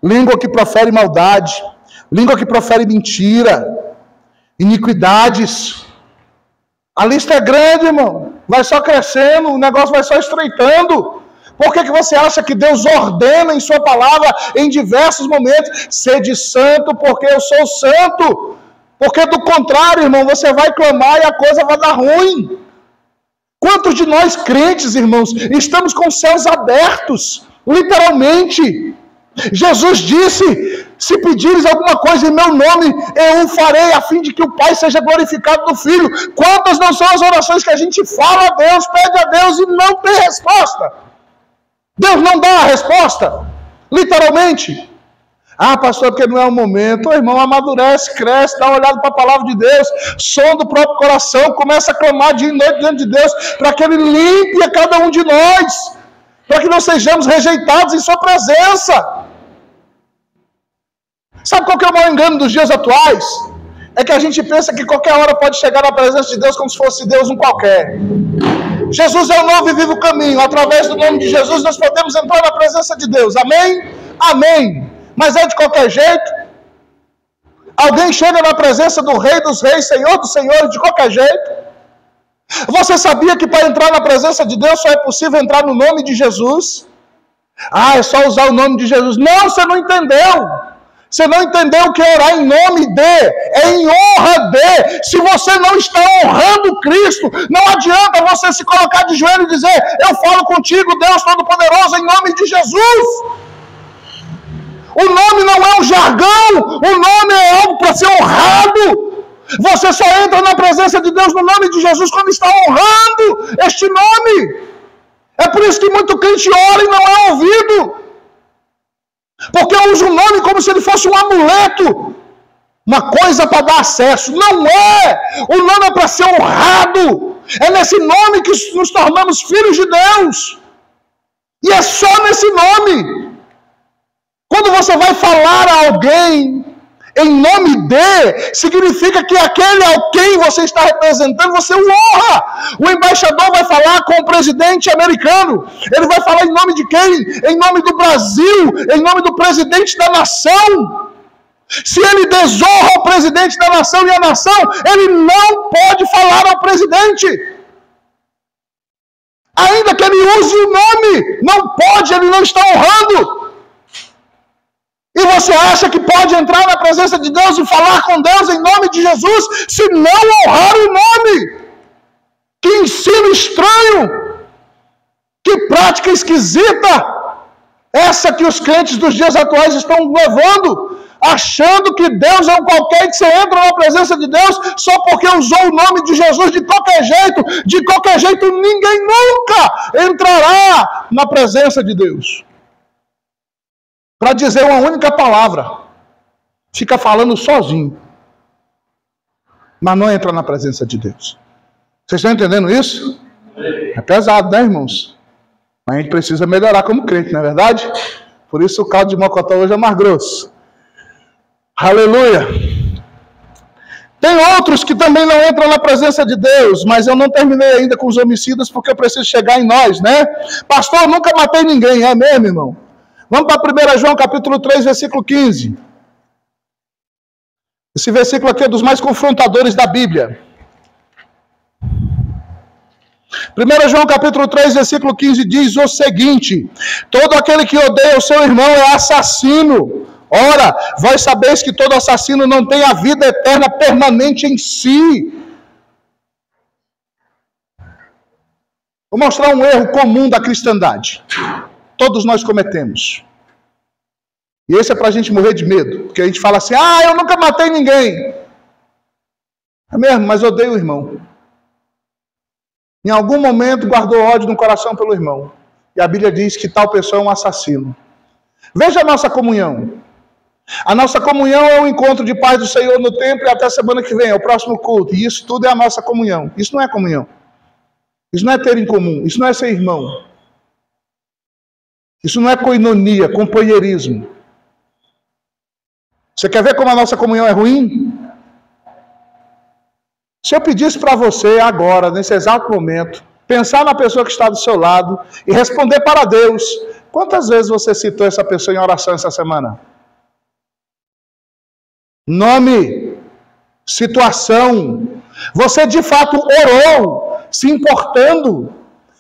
Língua que profere maldade. Língua que profere mentira. Iniquidades. A lista é grande, irmão. Vai só crescendo, o negócio vai só estreitando. Por que você acha que Deus ordena em sua palavra, em diversos momentos, sede santo, porque eu sou santo? Porque do contrário, irmão, você vai clamar e a coisa vai dar ruim. Quantos de nós crentes, irmãos, estamos com os céus abertos, literalmente? Jesus disse, se pedires alguma coisa em meu nome, eu o farei, a fim de que o Pai seja glorificado no Filho. Quantas não são as orações que a gente fala a Deus, pede a Deus e não tem resposta? Deus não dá a resposta, literalmente. Ah, pastor, porque não é o momento. Irmão, amadurece, cresce, dá uma olhada para a palavra de Deus, som do próprio coração, começa a clamar dia e noite diante de Deus, para que Ele limpe a cada um de nós, para que não sejamos rejeitados em sua presença. Sabe qual que é o maior engano dos dias atuais? É que a gente pensa que qualquer hora pode chegar na presença de Deus como se fosse Deus um qualquer. Jesus é o novo e vivo caminho. Através do nome de Jesus nós podemos entrar na presença de Deus. Amém? Amém. Mas é de qualquer jeito? Alguém chega na presença do Rei dos Reis, Senhor dos Senhores, de qualquer jeito? Você sabia que para entrar na presença de Deus só é possível entrar no nome de Jesus? Ah, é só usar o nome de Jesus. Não, você não entendeu. Você não entendeu que é orar em nome de, é em honra de. Se você não está honrando Cristo, não adianta você se colocar de joelho e dizer, eu falo contigo, Deus Todo-Poderoso, em nome de Jesus. O nome não é um jargão, o nome é algo para ser honrado. Você só entra na presença de Deus no nome de Jesus quando está honrando este nome. É por isso que muito crente ora e não é ouvido. Porque usa o nome como se ele fosse um amuleto, uma coisa para dar acesso. Não é! O nome é para ser honrado. É nesse nome que nos tornamos filhos de Deus. E é só nesse nome. Quando você vai falar a alguém em nome de, significa que aquele a quem você está representando, você o honra. O embaixador vai falar com o presidente americano. Ele vai falar em nome de quem? Em nome do Brasil, em nome do presidente da nação. Se ele desonra o presidente da nação e a nação, ele não pode falar ao presidente. Ainda que ele use o nome, não pode, ele não está honrando. E você acha que pode entrar na presença de Deus e falar com Deus em nome de Jesus, se não honrar o nome? Que ensino estranho! Que prática esquisita! Essa que os crentes dos dias atuais estão levando, achando que Deus é um qualquer, que você entra na presença de Deus só porque usou o nome de Jesus de qualquer jeito. De qualquer jeito, ninguém nunca entrará na presença de Deus. Para dizer uma única palavra, fica falando sozinho, mas não entra na presença de Deus. Vocês estão entendendo isso? É pesado, né, irmãos? Mas a gente precisa melhorar como crente, não é verdade? Por isso o caldo de mocotó hoje é mais grosso. Aleluia! Tem outros que também não entram na presença de Deus, mas eu não terminei ainda com os homicidas porque eu preciso chegar em nós, né? Pastor, eu nunca matei ninguém, é mesmo, irmão? Vamos para 1 João capítulo 3, versículo 15. Esse versículo aqui é dos mais confrontadores da Bíblia. 1 João capítulo 3, versículo 15 diz o seguinte: todo aquele que odeia o seu irmão é assassino. Ora, vós sabeis que todo assassino não tem a vida eterna permanente em si. Vou mostrar um erro comum da cristandade. Todos nós cometemos. E esse é para a gente morrer de medo. Porque a gente fala assim, eu nunca matei ninguém. É mesmo, mas odeio o irmão. Em algum momento guardou ódio no coração pelo irmão. E a Bíblia diz que tal pessoa é um assassino. Veja a nossa comunhão. A nossa comunhão é o encontro de paz do Senhor no templo e até semana que vem, é o próximo culto. E isso tudo é a nossa comunhão. Isso não é comunhão. Isso não é ter em comum. Isso não é ser irmão. Isso não é koinonia, companheirismo. Você quer ver como a nossa comunhão é ruim? Se eu pedisse para você agora, nesse exato momento, pensar na pessoa que está do seu lado e responder para Deus, quantas vezes você citou essa pessoa em oração essa semana? Nome, situação. Você de fato orou, se importando.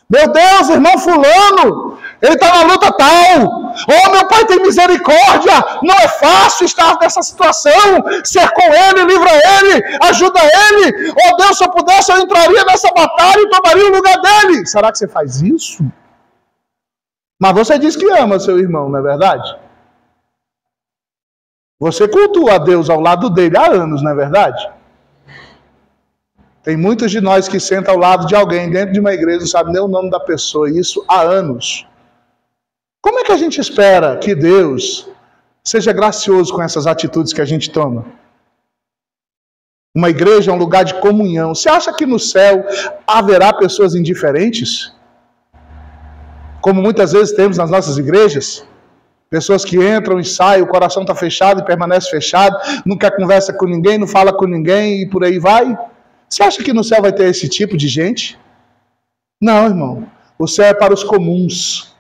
Meu Deus, irmão fulano, ele está na luta tal. Oh, meu Pai, tem misericórdia. Não é fácil estar nessa situação. Ser com ele, livra ele, ajuda ele. Oh Deus, se eu pudesse, eu entraria nessa batalha e tomaria o lugar dele. Será que você faz isso? Mas você diz que ama seu irmão, não é verdade? Você cultua a Deus ao lado dele há anos, não é verdade? Tem muitos de nós que sentam ao lado de alguém dentro de uma igreja e não sabem nem o nome da pessoa, e isso há anos. Como é que a gente espera que Deus seja gracioso com essas atitudes que a gente toma? Uma igreja é um lugar de comunhão. Você acha que no céu haverá pessoas indiferentes? Como muitas vezes temos nas nossas igrejas? Pessoas que entram e saem, o coração está fechado e permanece fechado, não quer conversa com ninguém, não fala com ninguém e por aí vai. Você acha que no céu vai ter esse tipo de gente? Não, irmão. O céu é para os comuns.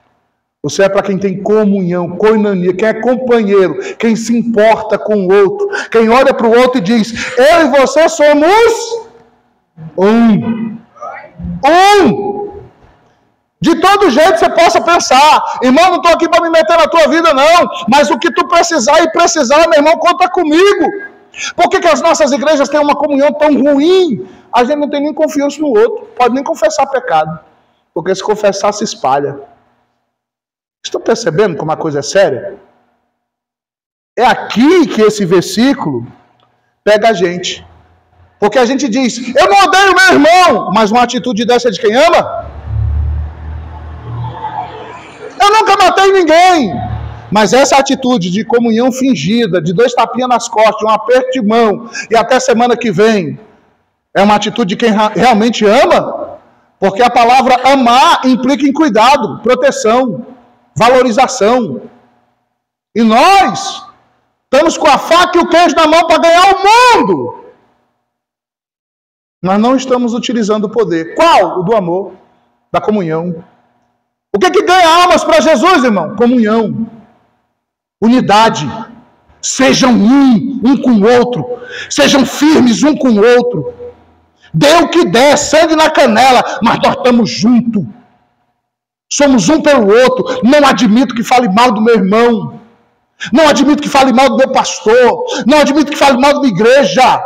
O céu é para quem tem comunhão, koinonia, quem é companheiro, quem se importa com o outro, quem olha para o outro e diz, eu e você somos um. De todo jeito você possa pensar, irmão, não estou aqui para me meter na tua vida não, mas o que tu precisar, meu irmão, conta comigo. Por que as nossas igrejas têm uma comunhão tão ruim? A gente não tem nem confiança no outro, pode nem confessar pecado, porque se confessar se espalha. Estão percebendo como a coisa é séria? É aqui que esse versículo pega a gente, porque a gente diz, eu não odeio meu irmão, mas uma atitude dessa é de quem ama? Eu nunca matei ninguém. Mas essa atitude de comunhão fingida, de 2 tapinhas nas costas, de um aperto de mão, e até semana que vem, é uma atitude de quem realmente ama? Porque a palavra amar implica em cuidado, proteção, valorização. E nós estamos com a faca e o queijo na mão para ganhar o mundo. Nós não estamos utilizando o poder. Qual? O do amor, da comunhão. O que ganha almas para Jesus, irmão? Comunhão. Unidade. Sejam um com o outro. Sejam firmes um com o outro. Dê o que der, sangue na canela, mas nós estamos juntos. Somos um pelo outro. Não admito que fale mal do meu irmão. Não admito que fale mal do meu pastor. Não admito que fale mal da minha igreja.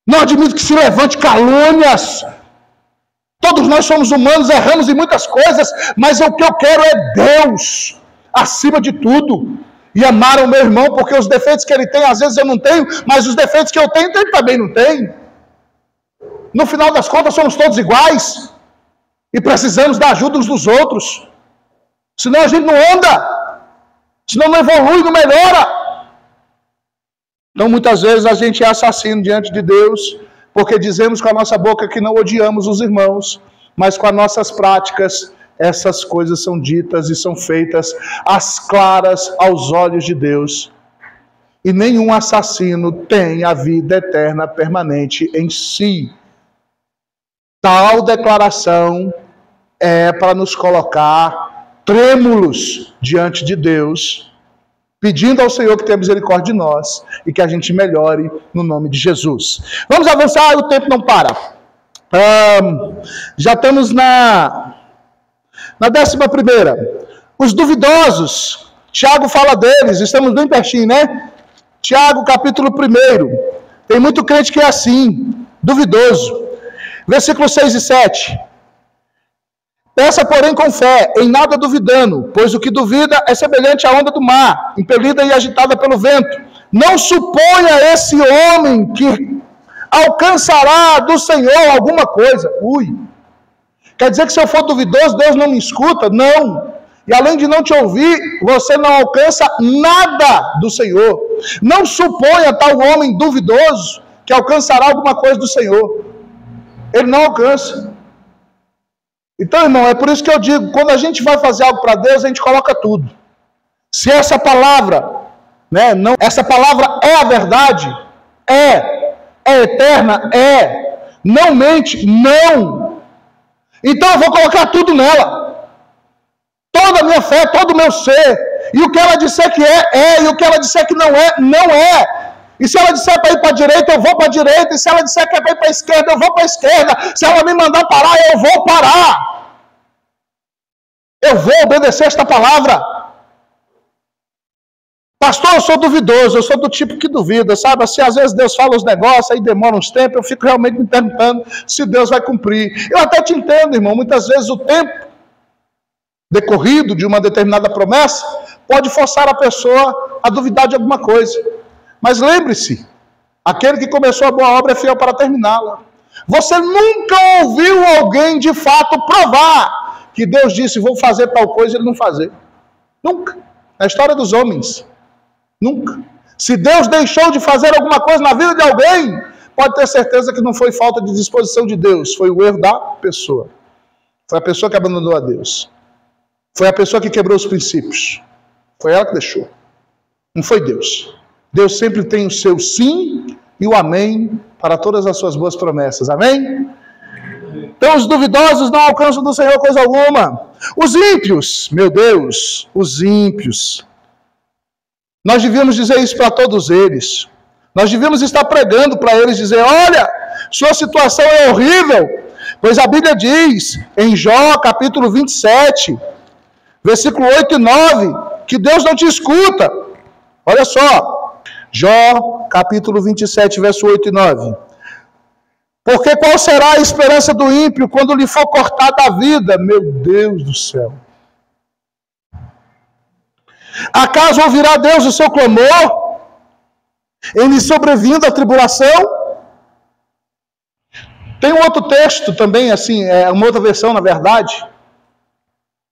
Não admito que se levante calúnias. Todos nós somos humanos, erramos em muitas coisas, mas o que eu quero é Deus, acima de tudo. E amar o meu irmão, porque os defeitos que ele tem, às vezes eu não tenho, mas os defeitos que eu tenho, ele também não tem. No final das contas, somos todos iguais. E precisamos da ajuda uns dos outros. Senão a gente não anda. Senão não evolui, não melhora. Então, muitas vezes, a gente é assassino diante de Deus, porque dizemos com a nossa boca que não odiamos os irmãos, mas com as nossas práticas, essas coisas são ditas e são feitas às claras aos olhos de Deus. E nenhum assassino tem a vida eterna permanente em si. Tal declaração é para nos colocar trêmulos diante de Deus, pedindo ao Senhor que tenha misericórdia de nós e que a gente melhore no nome de Jesus. Vamos avançar, o tempo não para. Já estamos na 11ª. Os duvidosos, Tiago fala deles, estamos bem pertinho, né? Tiago, capítulo 1. Tem muito crente que é assim, duvidoso. Versículos 6 e 7. Peça, porém, com fé, em nada duvidando, pois o que duvida é semelhante à onda do mar, impelida e agitada pelo vento. Não suponha esse homem que alcançará do Senhor alguma coisa. Quer dizer que se eu for duvidoso, Deus não me escuta? Não. E além de não te ouvir, você não alcança nada do Senhor. Não suponha tal homem duvidoso que alcançará alguma coisa do Senhor. Ele não alcança. Então, irmão, é por isso que eu digo, quando a gente vai fazer algo para Deus, a gente coloca tudo. Se essa palavra, essa palavra é a verdade, é eterna, não mente, não. Então eu vou colocar tudo nela. Toda a minha fé, todo o meu ser. E o que ela disser que é. E o que ela disser que não é, não é. E se ela disser para ir para a direita, eu vou para a direita. E se ela disser que é para ir para a esquerda, eu vou para a esquerda. Se ela me mandar parar, eu vou parar. Eu vou obedecer esta palavra. Pastor, eu sou duvidoso, eu sou do tipo que duvida, sabe? Assim, às vezes Deus fala os negócios, aí demora uns tempos, eu fico realmente me perguntando se Deus vai cumprir. Eu até te entendo, irmão, muitas vezes o tempo decorrido de uma determinada promessa pode forçar a pessoa a duvidar de alguma coisa. Mas lembre-se, aquele que começou a boa obra é fiel para terminá-la. Você nunca ouviu alguém de fato provar que Deus disse, vou fazer tal coisa e ele não fazer. Nunca. Na história dos homens. Nunca. Se Deus deixou de fazer alguma coisa na vida de alguém, pode ter certeza que não foi falta de disposição de Deus, foi o erro da pessoa. Foi a pessoa que abandonou a Deus. Foi a pessoa que quebrou os princípios. Foi ela que deixou. Não foi Deus. Deus sempre tem o seu sim e o amém para todas as suas boas promessas. Amém? Então os duvidosos não alcançam do Senhor coisa alguma. Os ímpios, meu Deus, os ímpios. Nós devíamos dizer isso para todos eles. Nós devíamos estar pregando para eles, dizer, olha, sua situação é horrível. Pois a Bíblia diz, em Jó, capítulo 27, versículo 8 e 9, que Deus não te escuta. Olha só, Jó, capítulo 27, verso 8 e 9. Porque qual será a esperança do ímpio quando lhe for cortada a vida? Meu Deus do céu. Acaso ouvirá Deus o seu clamor? Em lhe sobrevindo a tribulação? Tem um outro texto também, assim, uma outra versão, na verdade.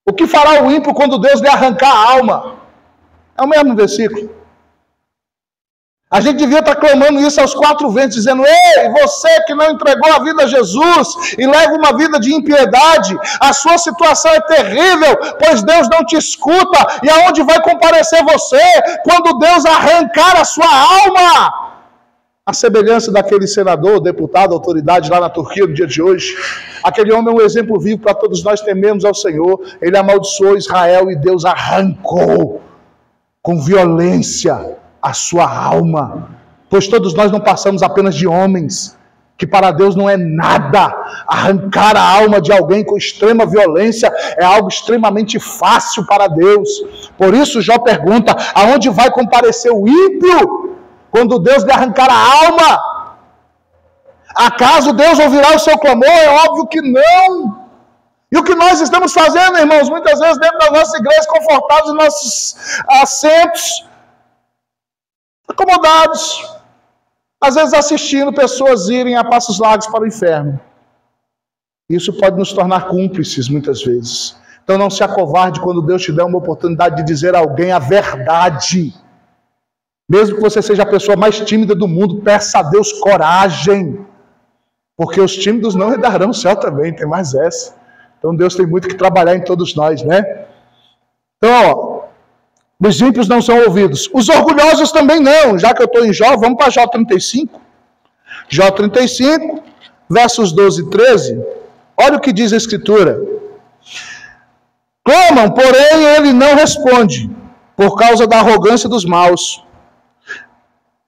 O que fará o ímpio quando Deus lhe arrancar a alma? É o mesmo versículo. A gente devia estar clamando isso aos 4 ventos, dizendo, ei, você que não entregou a vida a Jesus e leva uma vida de impiedade, a sua situação é terrível, pois Deus não te escuta. E aonde vai comparecer você quando Deus arrancar a sua alma? A semelhança daquele senador, deputado, autoridade lá na Turquia no dia de hoje. Aquele homem é um exemplo vivo para todos nós tememos ao Senhor. Ele amaldiçoou Israel e Deus arrancou com violência a sua alma, pois todos nós não passamos apenas de homens, que para Deus não é nada. Arrancar a alma de alguém com extrema violência é algo extremamente fácil para Deus. Por isso Jó pergunta, aonde vai comparecer o ímpio quando Deus lhe arrancar a alma? Acaso Deus ouvirá o seu clamor? É óbvio que não. E o que nós estamos fazendo, irmãos, muitas vezes dentro da nossa igreja, confortados em nossos assentos, acomodados, às vezes assistindo pessoas irem a passos largos para o inferno. Isso pode nos tornar cúmplices muitas vezes. Então não se acovarde quando Deus te der uma oportunidade de dizer a alguém a verdade. Mesmo que você seja a pessoa mais tímida do mundo, peça a Deus coragem, porque os tímidos não herdarão o céu também, tem mais essa. Então Deus tem muito que trabalhar em todos nós, né? Então, os ímpios não são ouvidos. Os orgulhosos também não. Já que eu estou em Jó, vamos para Jó 35. Jó 35, versos 12 e 13. Olha o que diz a Escritura. Clamam, porém ele não responde, por causa da arrogância dos maus.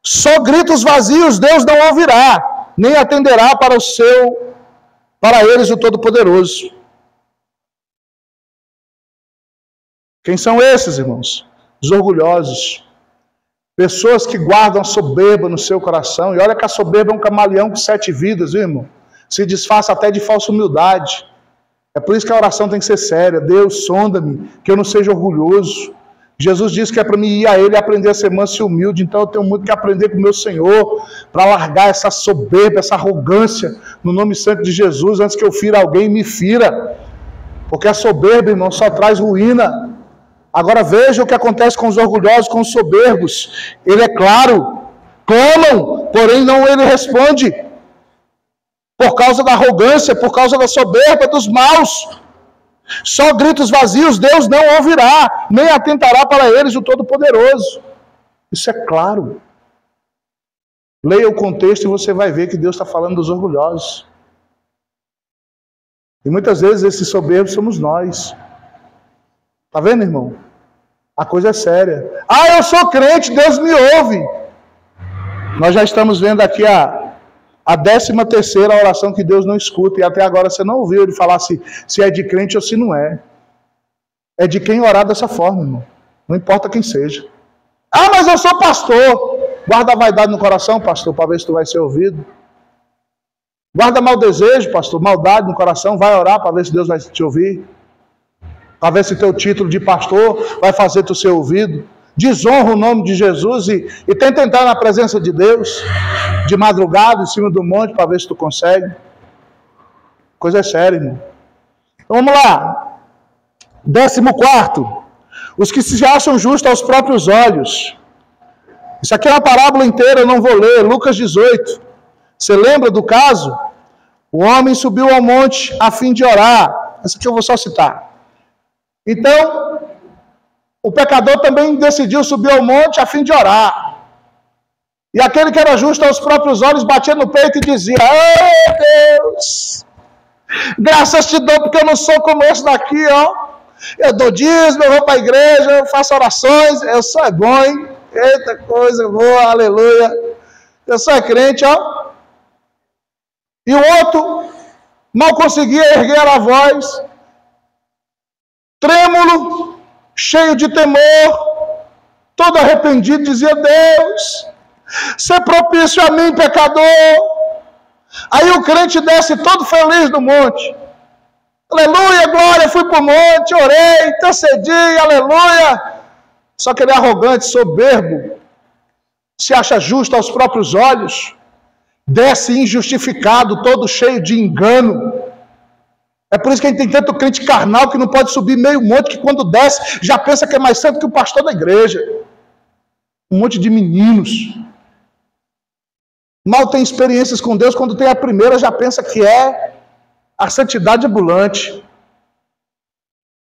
Só gritos vazios Deus não ouvirá, nem atenderá para o seu para eles o Todo-Poderoso. Quem são esses, irmãos? Os orgulhosos. Pessoas que guardam a soberba no seu coração. E olha que a soberba é um camaleão com 7 vidas, viu, irmão? Se disfarça até de falsa humildade. É por isso que a oração tem que ser séria. Deus, sonda-me, que eu não seja orgulhoso. Jesus disse que é para mim ir a Ele e aprender a ser manso e humilde. Então eu tenho muito que aprender com o meu Senhor para largar essa soberba, essa arrogância no nome santo de Jesus, antes que eu fira alguém, me fira. Porque a soberba, irmão, só traz ruína. Agora veja o que acontece com os orgulhosos, com os soberbos. Ele é claro, clamam, porém não ele responde. Por causa da arrogância, por causa da soberba, dos maus. Só gritos vazios Deus não ouvirá, nem atentará para eles o Todo-Poderoso. Isso é claro. Leia o contexto e você vai ver que Deus está falando dos orgulhosos. E muitas vezes esses soberbos somos nós. Está vendo, irmão? A coisa é séria. Ah, eu sou crente, Deus me ouve. Nós já estamos vendo aqui a 13ª oração que Deus não escuta. E até agora você não ouviu ele falar se é de crente ou se não é. É de quem orar dessa forma, irmão. Não importa quem seja. Ah, mas eu sou pastor. Guarda a vaidade no coração, pastor, para ver se tu vai ser ouvido. Guarda mau desejo, pastor, maldade no coração. Vai orar para ver se Deus vai te ouvir. Para ver se teu título de pastor vai fazer tu ser ouvido. Desonra o nome de Jesus e tenta entrar na presença de Deus de madrugada em cima do monte para ver se tu consegue. Coisa séria, irmão. Então, vamos lá. 14º. Os que se acham justos aos próprios olhos. Isso aqui é uma parábola inteira, eu não vou ler. Lucas 18. Você lembra do caso? O homem subiu ao monte a fim de orar. Essa aqui eu vou só citar. Então, o pecador também decidiu subir ao monte a fim de orar. E aquele que era justo aos próprios olhos batia no peito e dizia: "Oh Deus, graças te dou porque eu não sou como esse daqui, ó. Eu dou dízimo, eu vou para a igreja, eu faço orações, eu sou bom, hein? Eita coisa boa, aleluia. Eu sou crente, ó." E o outro mal conseguia erguer a voz, trêmulo, cheio de temor, todo arrependido, dizia: "Deus, ser propício a mim, pecador." Aí o crente desce todo feliz do monte. Aleluia, glória, fui para o monte, orei, intercedi, aleluia. Só que ele é arrogante, soberbo, se acha justo aos próprios olhos, desce injustificado, todo cheio de engano. É por isso que a gente tem tanto crente carnal que não pode subir meio monte, que quando desce já pensa que é mais santo que o pastor da igreja. Um monte de meninos. Mal tem experiências com Deus, quando tem a primeira já pensa que é a santidade ambulante.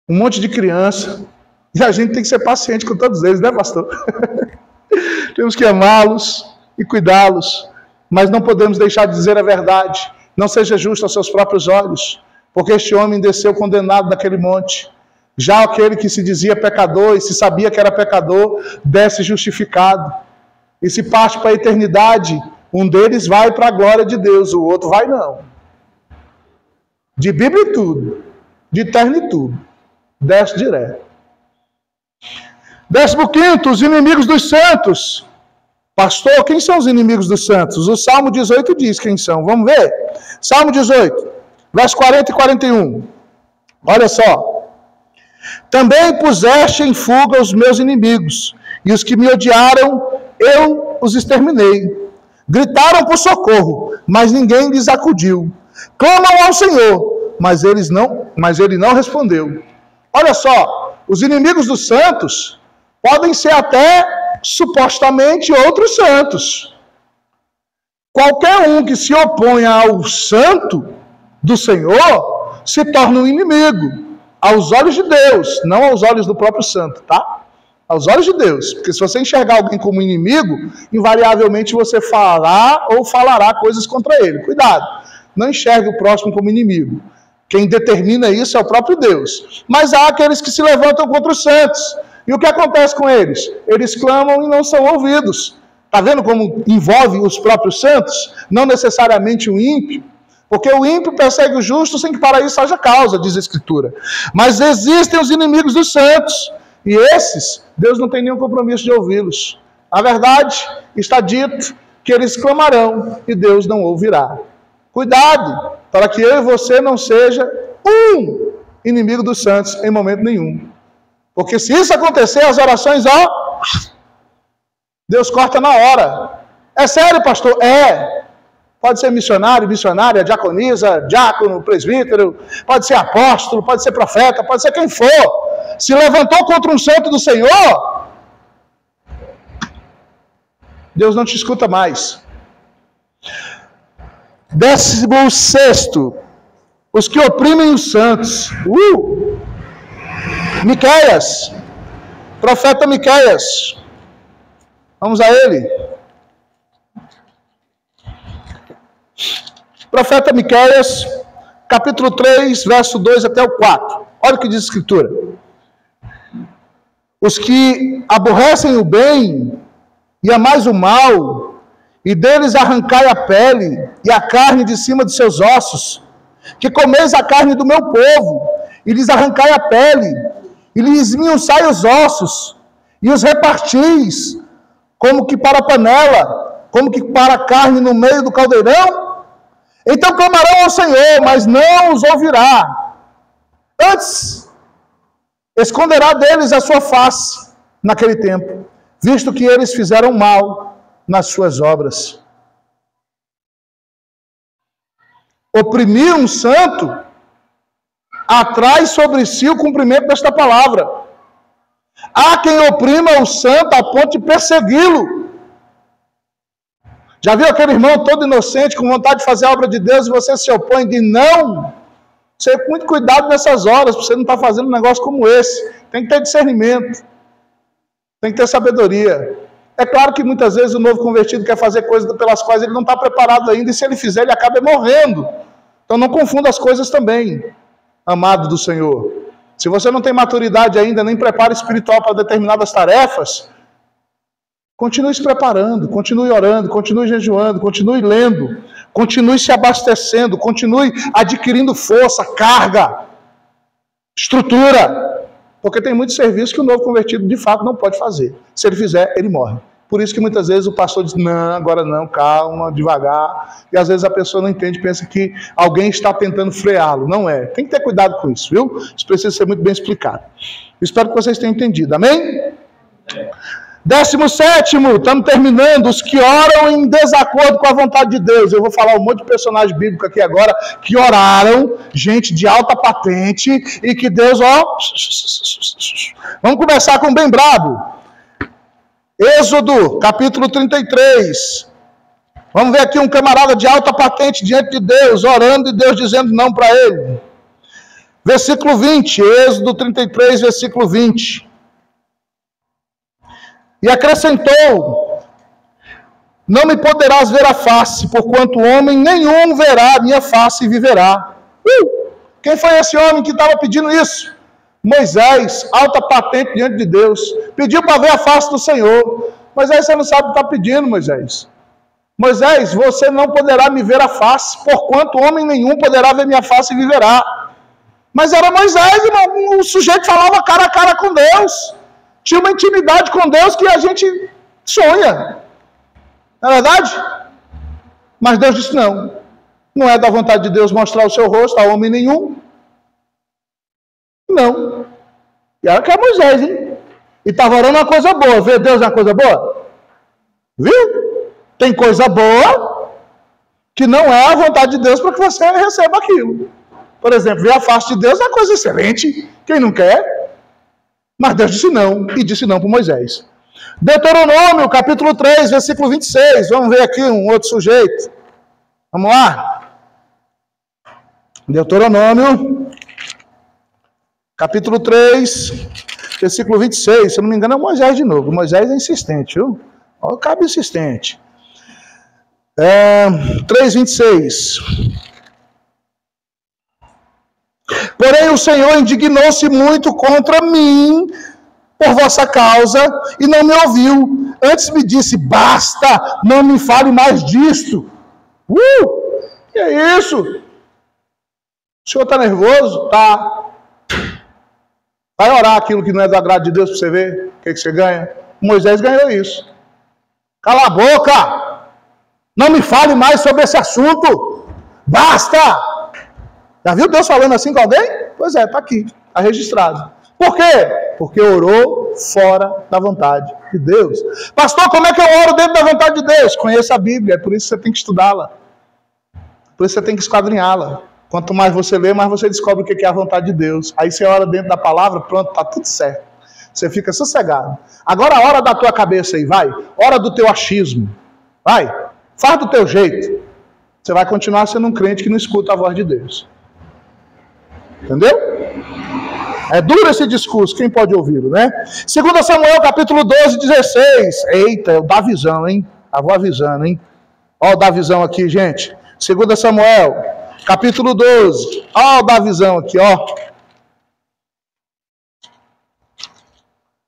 Um monte de criança. E a gente tem que ser paciente com todos eles, né, pastor? Temos que amá-los e cuidá-los, mas não podemos deixar de dizer a verdade. Não seja justo aos seus próprios olhos, porque este homem desceu condenado daquele monte. Já aquele que se dizia pecador e se sabia que era pecador, desce justificado. E se parte para a eternidade, um deles vai para a glória de Deus, o outro vai não. De Bíblia e tudo, de eterno e tudo, desce direto. 15º, os inimigos dos santos. Pastor, quem são os inimigos dos santos? O Salmo 18 diz quem são. Vamos ver? Salmo 18, versos 40 e 41. Olha só. Também puseste em fuga os meus inimigos, e os que me odiaram, eu os exterminei. Gritaram por socorro, mas ninguém lhes acudiu. Clamam ao Senhor, mas ele não respondeu. Olha só, os inimigos dos santos podem ser até supostamente outros santos. Qualquer um que se oponha ao santo do Senhor se torna um inimigo aos olhos de Deus, não aos olhos do próprio santo, tá? Aos olhos de Deus, porque se você enxergar alguém como inimigo, invariavelmente você fará ou falará coisas contra ele. Cuidado, não enxergue o próximo como inimigo. Quem determina isso é o próprio Deus. Mas há aqueles que se levantam contra os santos. E o que acontece com eles? Eles clamam e não são ouvidos. Está vendo como envolve os próprios santos? Não necessariamente o ímpio. Porque o ímpio persegue o justo sem que para isso haja causa, diz a Escritura. Mas existem os inimigos dos santos, e esses, Deus não tem nenhum compromisso de ouvi-los. Na verdade, está dito que eles clamarão e Deus não ouvirá. Cuidado, para que eu e você não seja um inimigo dos santos em momento nenhum. Porque se isso acontecer, as orações, Deus corta na hora. É sério, pastor? É. Pode ser missionário, missionária, diaconisa, diácono, presbítero, pode ser apóstolo, pode ser profeta, pode ser quem for. Se levantou contra um santo do Senhor, Deus não te escuta mais. 16º, os que oprimem os santos. Miqueias, profeta Miqueias. Vamos a ele. Profeta Miqueias, capítulo 3, verso 2 até o 4. Olha o que diz a Escritura. Os que aborrecem o bem e amais o mal, e deles arrancai a pele e a carne de cima de seus ossos, que comeis a carne do meu povo, e lhes arrancai a pele, e lhes esmiuçai os ossos, e os repartis, como que para a panela, como que para a carne no meio do caldeirão. Então clamarão ao Senhor, mas não os ouvirá. Antes, esconderá deles a sua face naquele tempo, visto que eles fizeram mal nas suas obras. Oprimir um santo atrai sobre si o cumprimento desta palavra. Há quem oprima o santo a ponto de persegui-lo. Já viu aquele irmão todo inocente, com vontade de fazer a obra de Deus, e você se opõe e diz não? Você tem muito cuidado nessas horas, para você não estar fazendo um negócio como esse. Tem que ter discernimento. Tem que ter sabedoria. É claro que muitas vezes o novo convertido quer fazer coisas pelas quais ele não está preparado ainda, e se ele fizer, ele acaba morrendo. Então não confunda as coisas também, amado do Senhor. Se você não tem maturidade ainda, nem preparo espiritual para determinadas tarefas, continue se preparando, continue orando, continue jejuando, continue lendo, continue se abastecendo, continue adquirindo força, carga, estrutura. Porque tem muito serviço que o novo convertido de fato não pode fazer. Se ele fizer, ele morre. Por isso que muitas vezes o pastor diz, não, agora não, calma, devagar. E às vezes a pessoa não entende, pensa que alguém está tentando freá-lo. Não é. Tem que ter cuidado com isso, viu? Isso precisa ser muito bem explicado. Espero que vocês tenham entendido. Amém? 17º, estamos terminando, os que oram em desacordo com a vontade de Deus. Eu vou falar um monte de personagem bíblico aqui agora, que oraram, gente de alta patente, e que Deus, Vamos começar com bem brabo. Êxodo, capítulo 33. Vamos ver aqui um camarada de alta patente diante de Deus, orando e Deus dizendo não para ele. Versículo 20, Êxodo 33, versículo 20. E acrescentou, não me poderás ver a face, porquanto homem nenhum verá a minha face e viverá. Quem foi esse homem que estava pedindo isso? Moisés, alta patente diante de Deus, pediu para ver a face do Senhor. Moisés, você não sabe o que está pedindo, Moisés. Moisés, você não poderá me ver a face, porquanto homem nenhum poderá ver minha face e viverá. Mas era Moisés, irmão, o sujeito falava cara a cara com Deus. Tinha uma intimidade com Deus que a gente sonha. Não é verdade? Mas Deus disse não. Não é da vontade de Deus mostrar o seu rosto a homem nenhum. Não. E era que é Moisés, hein? E estava orando uma coisa boa. Vê Deus uma coisa boa? Viu? Tem coisa boa que não é a vontade de Deus para que você receba aquilo. Por exemplo, ver a face de Deus é uma coisa excelente. Quem não quer? Mas Deus disse não, e disse não para Moisés. Deuteronômio, capítulo 3, versículo 26. Vamos ver aqui um outro sujeito. Vamos lá. Deuteronômio, capítulo 3, versículo 26. Se eu não me engano é Moisés de novo. Moisés é insistente, viu? Olha o cabo insistente. 3:26. Porém o Senhor indignou-se muito contra mim por vossa causa e não me ouviu. Antes me disse, basta, não me fale mais disto. Que é isso? O senhor está nervoso? Tá. Vai orar aquilo que não é do agrado de Deus para você ver o que você ganha. Moisés ganhou isso. Cala a boca! Não me fale mais sobre esse assunto! Basta! Já viu Deus falando assim com alguém? Pois é, está aqui, está registrado. Por quê? Porque orou fora da vontade de Deus. Pastor, como é que eu oro dentro da vontade de Deus? Conheça a Bíblia, é por isso que você tem que estudá-la. Por isso você tem que esquadrinhá-la. Quanto mais você lê, mais você descobre o que é a vontade de Deus. Aí você ora dentro da palavra, pronto, está tudo certo. Você fica sossegado. Agora ora da tua cabeça aí, vai. Ora do teu achismo. Vai. Faz do teu jeito. Você vai continuar sendo um crente que não escuta a voz de Deus. Entendeu? É duro esse discurso, quem pode ouvi-lo, né? 2 Samuel, capítulo 12, 16. Eita, eu dá visão, hein? Eu vou avisando, hein? Ó, dá visão aqui, gente. 2 Samuel, capítulo 12. Ó, dá visão aqui, ó.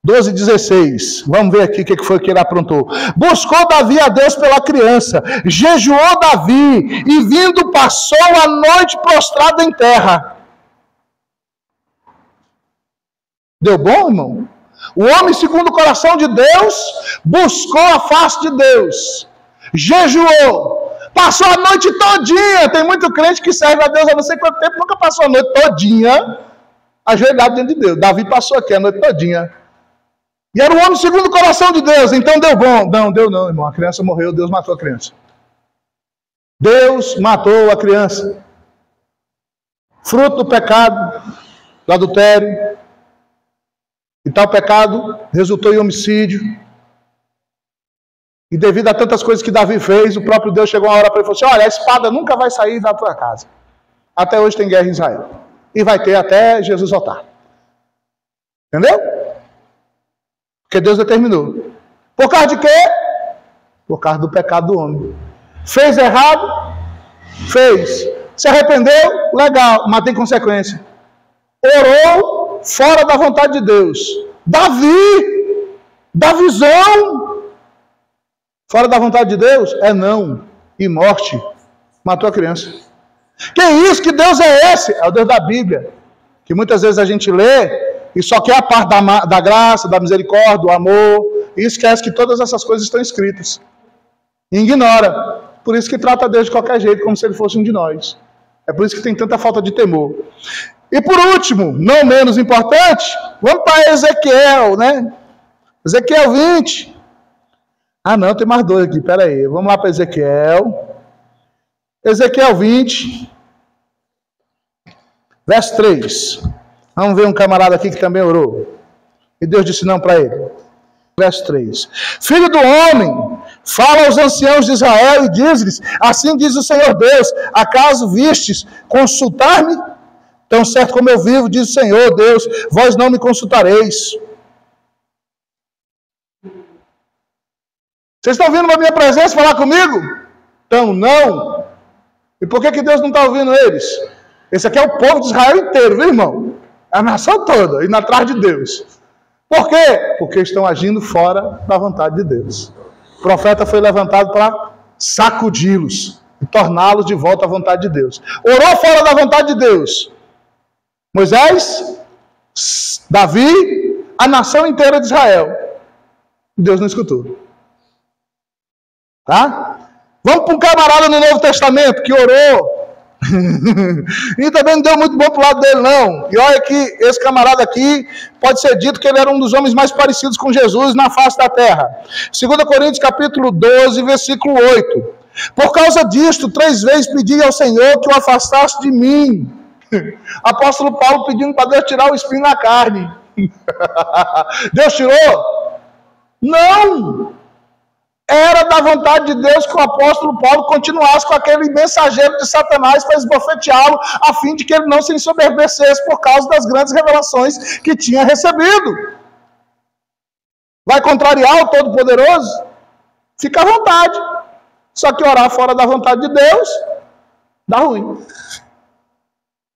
12, 16. Vamos ver aqui o que foi que ele aprontou. Buscou Davi a Deus pela criança. Jejuou Davi e vindo passou a noite prostrado em terra. Deu bom, irmão? O homem, segundo o coração de Deus, buscou a face de Deus. Jejuou. Passou a noite todinha. Tem muito crente que serve a Deus há não sei quanto tempo, nunca passou a noite todinha ajoelhado diante de Deus. Davi passou aqui a noite todinha. E era um homem segundo o coração de Deus. Então deu bom. Não, deu não, irmão. A criança morreu, Deus matou a criança. Deus matou a criança. Fruto do pecado, do adultério. E tal pecado resultou em homicídio. E devido a tantas coisas que Davi fez, o próprio Deus chegou uma hora para ele e falou assim: olha, a espada nunca vai sair da tua casa. Até hoje tem guerra em Israel. E vai ter até Jesus voltar. Entendeu? Porque Deus determinou. Por causa de quê? Por causa do pecado do homem. Fez errado? Fez. Se arrependeu? Legal, mas tem consequência. Orou fora da vontade de Deus. Davi, da visão, fora da vontade de Deus, é não e morte. Matou a criança. Que isso? Que Deus é esse? É o Deus da Bíblia. Que muitas vezes a gente lê e só quer a parte da graça, da misericórdia, do amor, e esquece que todas essas coisas estão escritas. E ignora. Por isso que trata Deus de qualquer jeito, como se ele fosse um de nós. É por isso que tem tanta falta de temor. E por último, não menos importante, vamos para Ezequiel, né? Ezequiel 20. Ah não, tem mais dois aqui, pera aí. Vamos lá para Ezequiel. Ezequiel 20, verso 3. Vamos ver um camarada aqui que também orou. E Deus disse não para ele. Verso 3. Filho do homem, fala aos anciãos de Israel e diz-lhes: assim diz o Senhor Deus, acaso vistes consultar-me? Tão certo como eu vivo, diz o Senhor Deus, vós não me consultareis. Vocês estão vindo na minha presença falar comigo? Então não. E por que Deus não está ouvindo eles? Esse aqui é o povo de Israel inteiro, viu, irmão? A nação toda, indo atrás de Deus. Por quê? Porque estão agindo fora da vontade de Deus. O profeta foi levantado para sacudi-los e torná-los de volta à vontade de Deus. Orou fora da vontade de Deus. Moisés, Davi, a nação inteira de Israel. Deus não escutou. Tá? Vamos para um camarada no Novo Testamento que orou. E também não deu muito bom para o lado dele, não. E olha que esse camarada aqui, pode ser dito que ele era um dos homens mais parecidos com Jesus na face da terra. 2 Coríntios capítulo 12, versículo 8. Por causa disto, 3 vezes pedi ao Senhor que o afastasse de mim. Apóstolo Paulo pedindo para Deus tirar o espinho na carne. Deus tirou? Não! Era da vontade de Deus que o apóstolo Paulo continuasse com aquele mensageiro de Satanás para esbofeteá-lo, a fim de que ele não se ensoberbecesse por causa das grandes revelações que tinha recebido. Vai contrariar o Todo-Poderoso? Fica à vontade. Só que orar fora da vontade de Deus dá ruim.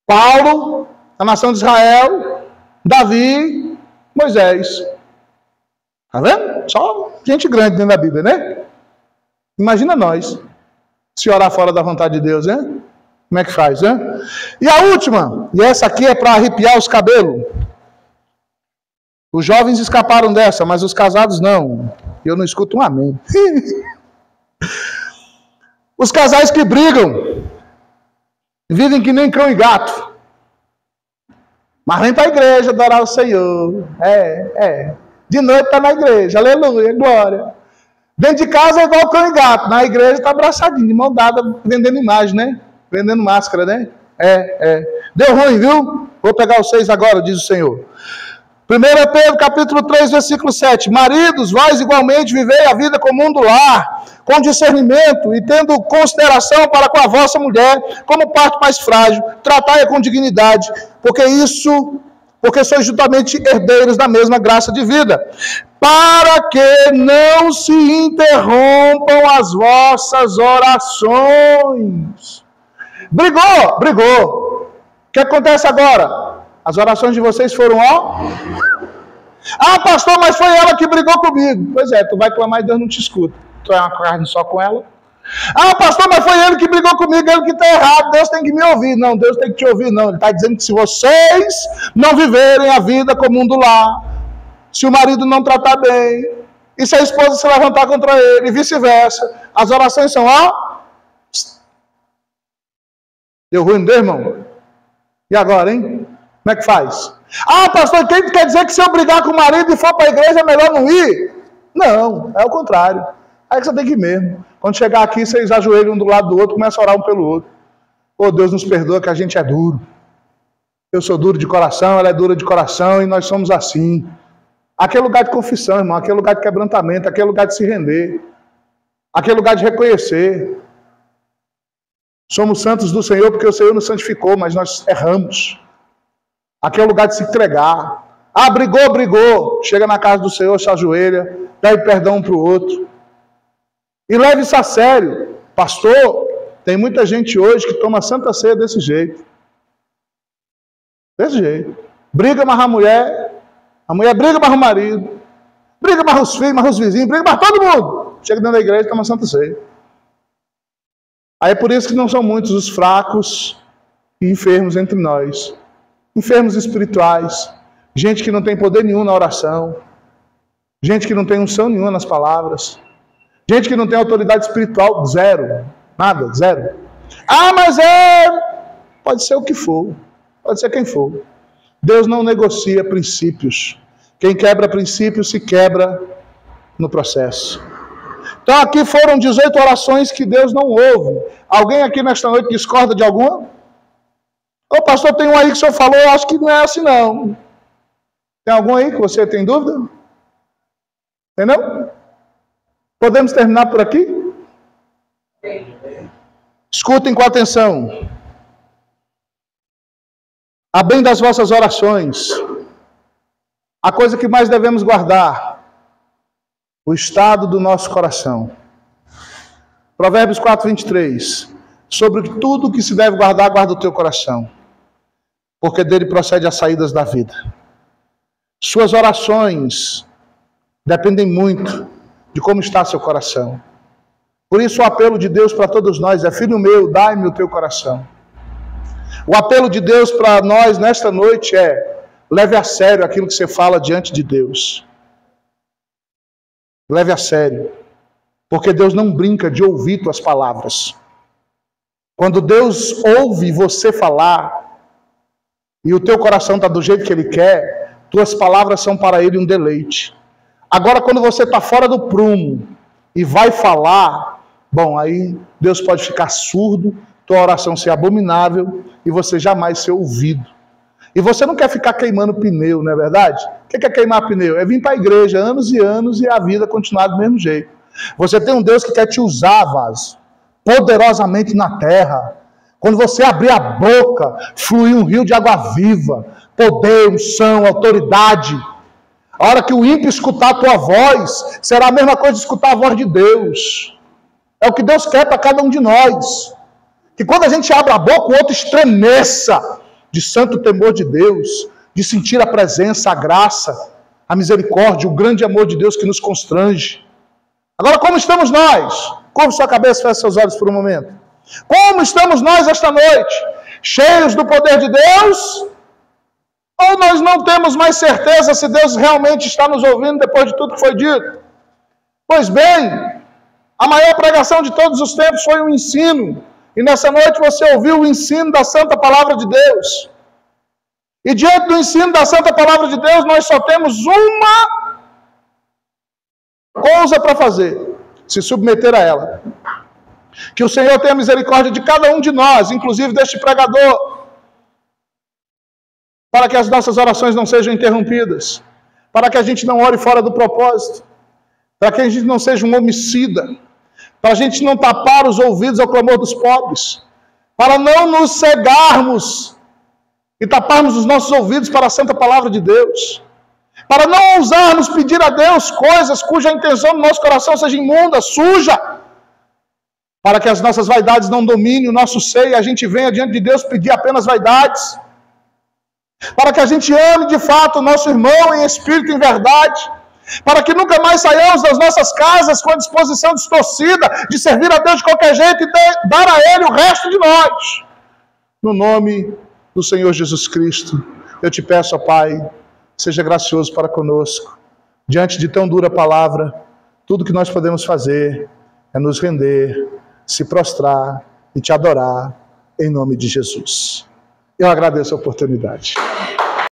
Paulo, a nação de Israel, Davi, Moisés. Tá vendo? Só gente grande dentro da Bíblia, né? Imagina nós, se orar fora da vontade de Deus, né? Como é que faz, né? E a última, e essa aqui é para arrepiar os cabelos. Os jovens escaparam dessa, mas os casados não. Eu não escuto um amém. Os casais que brigam, vivem que nem cão e gato. Mas vem para a igreja adorar o Senhor. De noite está na igreja, aleluia, glória. Dentro de casa é igual cão e gato. Na igreja está abraçadinho, de mão dada, vendendo imagem, né? Vendendo máscara, né? Deu ruim, viu? Vou pegar os 6 agora, diz o Senhor. 1 Pedro, capítulo 3, versículo 7. Maridos, vós igualmente vivei a vida comum do lar, com discernimento e tendo consideração para com a vossa mulher, como parte mais frágil, tratai-a com dignidade, porque sois juntamente herdeiros da mesma graça de vida, para que não se interrompam as vossas orações. Brigou. O que acontece agora? As orações de vocês foram, pastor, mas foi ela que brigou comigo. Pois é, tu vai clamar e Deus não te escuta. Tu é uma carne só com ela. Pastor, mas foi ele que brigou comigo, ele que está errado, Deus tem que me ouvir. Não, Deus tem que te ouvir, não. Ele está dizendo que se vocês não viverem a vida comum do lar, se o marido não tratar bem, e se a esposa se levantar contra ele, e vice-versa, as orações são, deu ruim, não deu, irmão? E agora, hein? Como é que faz? Pastor, quem quer dizer que se eu brigar com o marido e for para a igreja é melhor não ir? Não, é o contrário. Aí que você tem que ir mesmo. Quando chegar aqui, vocês ajoelham um do lado do outro, começam a orar um pelo outro. Deus nos perdoa que a gente é duro. Eu sou duro de coração, ela é dura de coração e nós somos assim. Aqui é lugar de confissão, irmão. Aqui é lugar de quebrantamento. Aqui é lugar de se render. Aqui é lugar de reconhecer. Somos santos do Senhor porque o Senhor nos santificou, mas nós erramos. Aqui é o lugar de se entregar. Brigou. Chega na casa do Senhor, se ajoelha, pede perdão um para o outro. E leve isso a sério. Pastor, tem muita gente hoje que toma santa ceia desse jeito. Desse jeito. Briga mais a mulher briga mais o marido, briga mais os filhos, mais os vizinhos, briga mais todo mundo. Chega dentro da igreja e toma santa ceia. Aí é por isso que não são muitos os fracos e enfermos entre nós. Enfermos espirituais, gente que não tem poder nenhum na oração, gente que não tem unção nenhuma nas palavras, gente que não tem autoridade espiritual, zero, nada, zero. Mas pode ser o que for, pode ser quem for. Deus não negocia princípios. Quem quebra princípios se quebra no processo. Então aqui foram 18 orações que Deus não ouve. Alguém aqui nesta noite discorda de alguma? Pastor, tem um aí que o senhor falou, eu acho que não é assim não. Tem algum aí que você tem dúvida? Entendeu? Podemos terminar por aqui? Escutem com atenção. A bem das vossas orações, a coisa que mais devemos guardar, o estado do nosso coração. Provérbios 4:23. Sobre tudo que se deve guardar, guarda o teu coração, porque dele procede as saídas da vida. Suas orações dependem muito de como está seu coração. Por isso o apelo de Deus para todos nós é: filho meu, dai-me o teu coração. O apelo de Deus para nós nesta noite é: leve a sério aquilo que você fala diante de Deus. Leve a sério, porque Deus não brinca de ouvir tuas palavras. Quando Deus ouve você falar, e o teu coração está do jeito que Ele quer, tuas palavras são para Ele um deleite. Agora, quando você está fora do prumo e vai falar, aí Deus pode ficar surdo, tua oração ser abominável e você jamais ser ouvido. E você não quer ficar queimando pneu, não é verdade? O que é queimar pneu? É vir para a igreja anos e anos e a vida continuar do mesmo jeito. Você tem um Deus que quer te usar, vaso, poderosamente na terra. Quando você abrir a boca, fluir um rio de água viva, poder, unção, autoridade. A hora que o ímpio escutar a tua voz, será a mesma coisa de escutar a voz de Deus. É o que Deus quer para cada um de nós. Que quando a gente abre a boca, o outro estremeça de santo temor de Deus, de sentir a presença, a graça, a misericórdia, o grande amor de Deus que nos constrange. Agora, como estamos nós? Curva sua cabeça, feche seus olhos por um momento. Como estamos nós esta noite? Cheios do poder de Deus? Ou nós não temos mais certeza se Deus realmente está nos ouvindo depois de tudo que foi dito? Pois bem, a maior pregação de todos os tempos foi o ensino. E nessa noite você ouviu o ensino da Santa Palavra de Deus. E diante do ensino da Santa Palavra de Deus, nós só temos uma coisa para fazer: se submeter a ela. Que o Senhor tenha misericórdia de cada um de nós, inclusive deste pregador, para que as nossas orações não sejam interrompidas, para que a gente não ore fora do propósito, para que a gente não seja um homicida, para a gente não tapar os ouvidos ao clamor dos pobres, para não nos cegarmos e taparmos os nossos ouvidos para a Santa Palavra de Deus, para não ousarmos pedir a Deus coisas cuja intenção no nosso coração seja imunda, suja, para que as nossas vaidades não dominem o nosso seio e a gente venha diante de Deus pedir apenas vaidades, para que a gente ame de fato o nosso irmão em espírito e em verdade, para que nunca mais saiamos das nossas casas com a disposição distorcida de servir a Deus de qualquer jeito e dar a Ele o resto de nós. No nome do Senhor Jesus Cristo, eu te peço, ó Pai, seja gracioso para conosco. Diante de tão dura palavra, tudo que nós podemos fazer é nos render, se prostrar e te adorar em nome de Jesus. Eu agradeço a oportunidade.